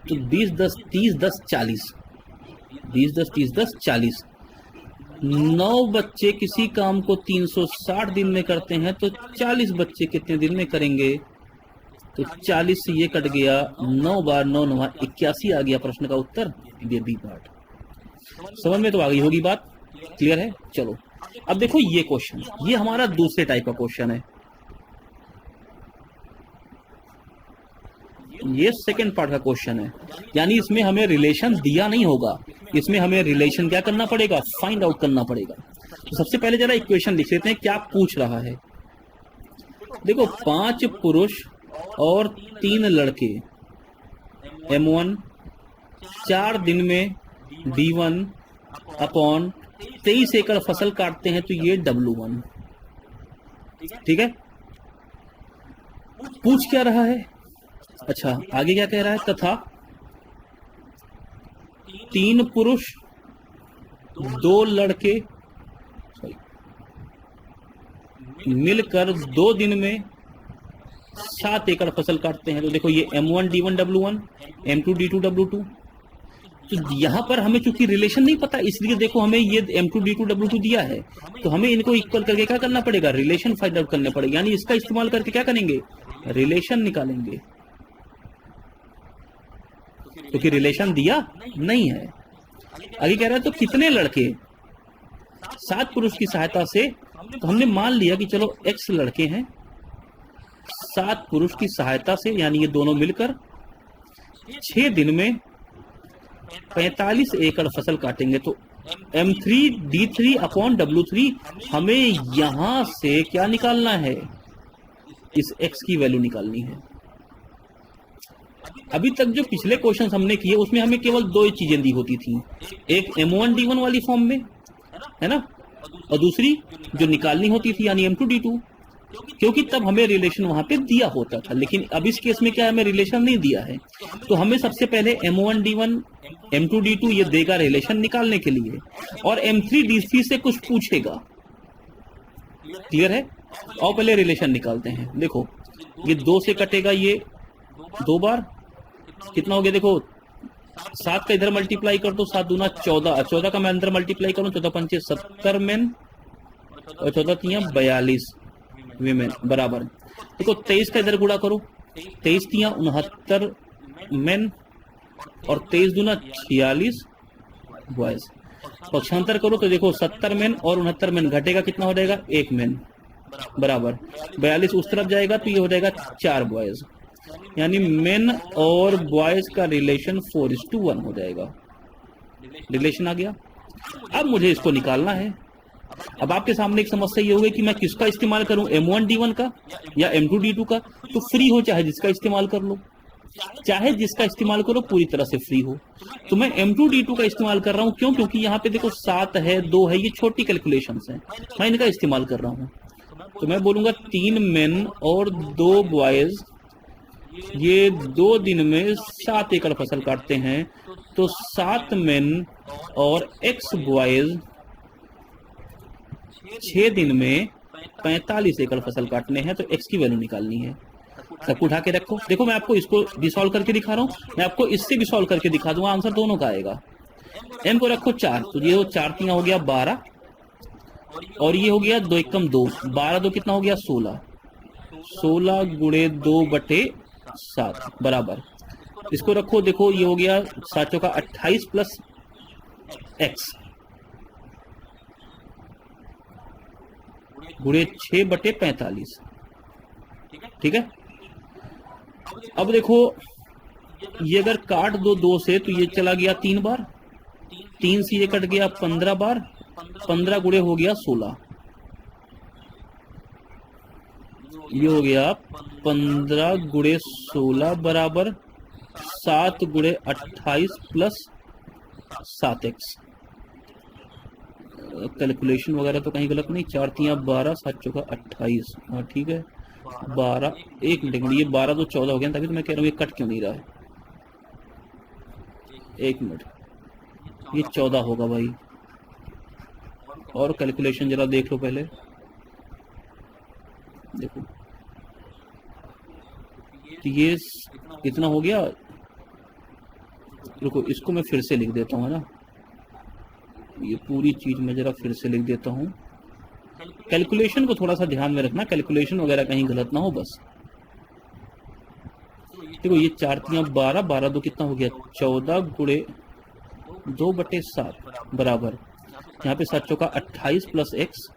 तो 20 10 30 10 40, 20 10 30 10 40। 9 बच्चे किसी काम को 360 दिन में करते हैं, तो 40 बच्चे कितने दिन में करेंगे? तो 40 से ये कट गया, 9 बार 9 9 81 आ गया प्रश्न का उत्तर, ये बी पार्ट। समझ में तो आ गई होगी बात, क्लियर है? चलो अब देखो ये क्वेश्चन, ये हमारा दूसरे टाइप का क्वेश्चन है, ये सेकंड पार्ट का क्वेश्चन है, यानी इसमें हमें रिलेशन दिया नहीं होगा, इसमें हमें रिलेशन क्या करना पड़ेगा? फाइंड आउट करना पड़ेगा। तो सबसे पहले जरा इक्वेशन लिख लेते हैं, क्या पूछ रहा है। देखो 5 पुरुष और 3 लड़के, M1 4 दिन में D1 अपॉन 23 एकड़ फसल काटते हैं, तो ये W1। ठीक है, पूछ क्या रहा है? अच्छा आगे क्या कह रहा है? तथा 3 पुरुष 2 लड़के मिलकर 2 दिन में 7 एकड़ फसल काटते हैं, तो देखो ये M1 D1 W1, M2 D2 W2। तो यहां पर हमें चूंकि रिलेशन नहीं पता, इसलिए देखो हमें ये M2 D2 W2 दिया है, तो हमें इनको इक्वल करके क्या करना पड़ेगा? रिलेशन फाइंड आउट करने पड़ेगा, यानी इसका इस्तेमाल करके क्या करेंगे? रिलेशन निकालेंगे, क्योंकि रिलेशन दिया नहीं है। आगे कह रहा है तो कितने लड़के? 7 पुरुष की सहायता से, तो हमने मान लिया कि चलो X लड़के हैं, 7 पुरुष की सहायता से, यानी ये दोनों मिलकर 6 दिन में 45 एकड़ फसल काटेंगे, तो M3 D3 अपॉन W3, हमें यहां से क्या निकालना है? इस X की वैल्यू निकालनी है। अभी तक जो पिछले क्वेश्चन हमने किए उसमें हमें केवल 2 चीजें दी होती थी, एक M1 D1 वाली फॉर्म में, है ना, और दूसरी जो निकालनी होती थी यानी M2 D2, क्योंकि तब हमें रिलेशन वहां पे दिया होता था। लेकिन अब इस केस में क्या हमें रिलेशन नहीं दिया है, तो हमें सबसे पहले M1 D1 M2 D2 ये देगा रिलेशन निकालने के लिए, और M3 D3 से कुछ पूछेगा। क्लियर है? और पहले रिलेशन निकालते हैं। देखो ये 2 से कटेगा, ये 2 बार कितना हो गया? देखो 7 का इधर मल्टीप्लाई कर दो, 7 दूना 14, 14 का मैं अंदर मल्टीप्लाई करूं, 14 पंचे 70 मेन और 14 तिया 42 वीमेन बराबर। देखो 23 का इधर गुणा करो, 23 तिया 69 मेन और 23 दूना 46 बॉयज। पक्षांतर करो तो देखो 70 मेन और 69 मेन घटेगा, कितना हो जाएगा? 1 मेन बराबर 42 उस तरफ जाएगा, तो ये हो जाएगा 4 बॉयज, यानी मेन और बॉयज का रिलेशन 4:1 हो जाएगा। रिलेशन आ गया। अब मुझे इसको निकालना है। अब आपके सामने एक समस्या ये होगी कि मैं किसका इस्तेमाल करूं, M1 D1 का या M2 D2 का? तो फ्री हो चाहे जिसका इस्तेमाल कर लो, चाहे जिसका इस्तेमाल करो पूरी तरह से फ्री हो। तो मैं M2 D2 का इस्तेमाल कर रहा हूं, क्यों? क्योंकि यहाँ पे देखो 7 है 2 है, ये छोटी कैलकुलेशंस हैं, मैं इनका इस्तेमाल कर रहा हूं। तो मैं बोलूंगा 3 मेन और 2 बॉयज ये 2 दिन में 7 एकड़ फसल काटते हैं, तो 7 मेन और X बॉयज 6 दिन में 45 एकड़ फसल काटने हैं, तो X की वैल्यू निकालनी है। सबको उठा के रखो। देखो मैं आपको इसको भी सॉल्व करके दिखा रहा हूं, मैं आपको इससे भी सॉल्व करके दिखा दूंगा, आंसर दोनों का आएगा। M को रखो 4, तो ये 4 3 हो गया 12, और ये हो गया 2 एकम 2, 12 2 कितना हो गया 16, 16 गुणे 2/7 बराबर। इसको रखो, देखो ये हो गया 7 चौका 28 प्लस X गुणे 6/45। ठीक है, अब देखो ये अगर काट दो 2 से, तो ये चला गया 3 बार, 3 से ये कट गया 15 बार, 15 गुणे हो गया 16, ये हो गया 15 गुणे 16 बराबर 7 गुणे 28 प्लस 7x। कैलकुलेशन वगैरह तो कहीं गलत नहीं, 4 तियां 12, 7 चौका 28। हाँ ठीक है, 12, 1 मिनट, ये 12 तो 14 हो गया, तभी तो मैं कह रहा हूँ ये कट क्यों नहीं रहा है। 1 मिनट, ये 14 होगा भाई। और कैलकुलेशन जरा देख लो पहले, देखो तो ये इतना हो गया। रुको, इसको मैं फिर से लिख देता हूँ, है ना, ये पूरी चीज मैं जरा फिर से लिख देता हूँ। कैलकुलेशन को थोड़ा सा ध्यान में रखना, कैलकुलेशन वगैरह कहीं गलत ना हो बस। देखो ये 4 तियां 12, 12 दो कितना हो गया 14 गुणे 2/7 बराबर, यहाँ पे 7 चौका 28 प्लस x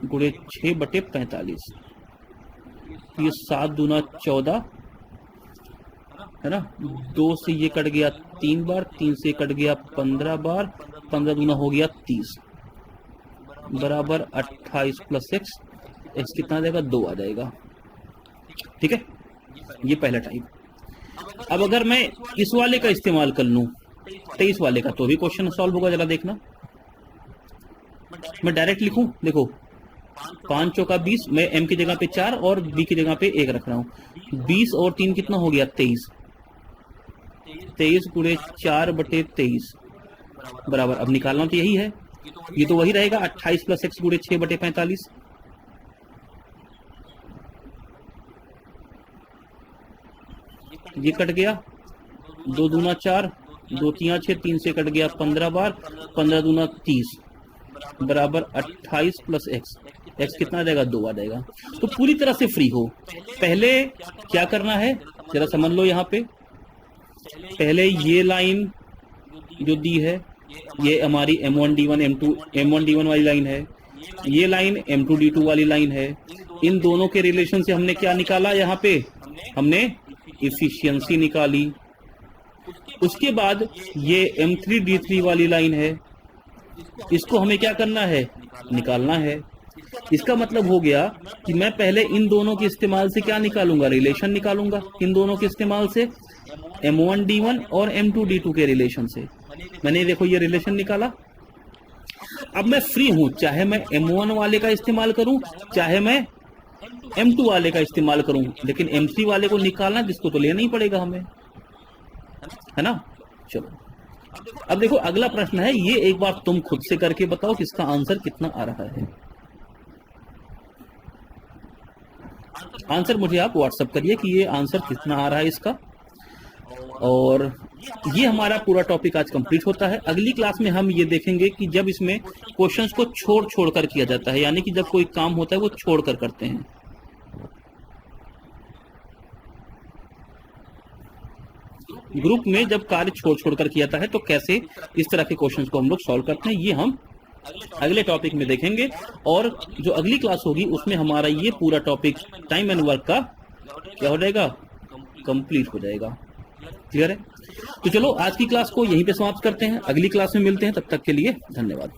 गुणे 6/45। ये 7 दूना 14, है ना, 2 से ये कट गया 3 बार, 3 से कट गया 15 बार, 15 दूना हो गया 30 बराबर 28 प्लस x कितना आ जाएगा 2 आ जाएगा। ठीक है, ये पहला टाइप। अब अगर मैं इस वाले का इस्तेमाल कर लूं 23 वाले का, तो भी क्वेश्चन सॉल्व होगा। जरा देखना, मैं डायरेक्ट लिखूं, देखो 5 चौका 20, मैं m की जगह पे 4 और b की जगह पे 1 रख रहा हूं। 20 और 3 कितना हो गया 23, 23 गुणे 4/23 बराबर, अब निकालना तो यही है, ये तो वही रहेगा 28 प्लस x गुणे 6/45। ये कट गया, 2 दूना 4, 2 तियां 6, 3 से कट गया 15 बार, 15 दूना 30 बराबर 28 प्लस x कितना आ जाएगा 2 आ जाएगा। तो पूरी तरह से फ्री हो। पहले क्या करना है जरा समझ लो, यहाँ पे पहले ये लाइन जो दी है ये हमारी M1D1 M1D1 वाली लाइन है, ये लाइन M2D2 वाली लाइन है। इन दोनों के रिलेशन से हमने क्या निकाला, यहाँ पे हमने इफिशियंसी निकाली। उसके बाद ये M3D3 वाली लाइन है, इसको हमें क्या करना है, निकालना है। इसका मतलब हो गया कि मैं पहले इन दोनों के इस्तेमाल से क्या निकालूंगा, रिलेशन निकालूंगा। इन दोनों के इस्तेमाल से M1D1 और M2D2 के रिलेशन से मैंने देखो ये रिलेशन निकाला। अब मैं फ्री हूं, चाहे मैं M1 वाले का इस्तेमाल करूं, चाहे मैं M2 वाले का इस्तेमाल करूं, लेकिन M3 वाले को निकालना जिसको तो लेना ही पड़ेगा हमें, है ना। चलो अब देखो अगला प्रश्न है, ये एक बार तुम खुद से करके बताओ कि इसका आंसर कितना आ रहा है। आंसर मुझे आप व्हाट्सएप करिए कि ये आंसर कितना आ रहा है इसका। और ये हमारा पूरा टॉपिक आज कंप्लीट होता है। अगली क्लास में हम ये देखेंगे कि जब इसमें क्वेश्चंस को छोड़ छोड़ कर किया जाता है, यानी कि जब कोई काम होता है वो छोड़ कर करते हैं। ग्रुप में जब कार्य छोड़ छोड़ कर किया जाता है तो कैसे इस तरह के क्वेश्चंस को हम लोग सॉल्व करते हैं, ये हम अगले टॉपिक में देखेंगे। और जो अगली क्लास होगी उसमें हमारा ये पूरा टॉपिक टाइम एंड वर्क का क्या हो जाएगा, कंप्लीट हो जाएगा। क्लियर है? तो चलो आज की क्लास को यहीं पे समाप्त करते हैं, अगली क्लास में मिलते हैं, तब तक के लिए धन्यवाद।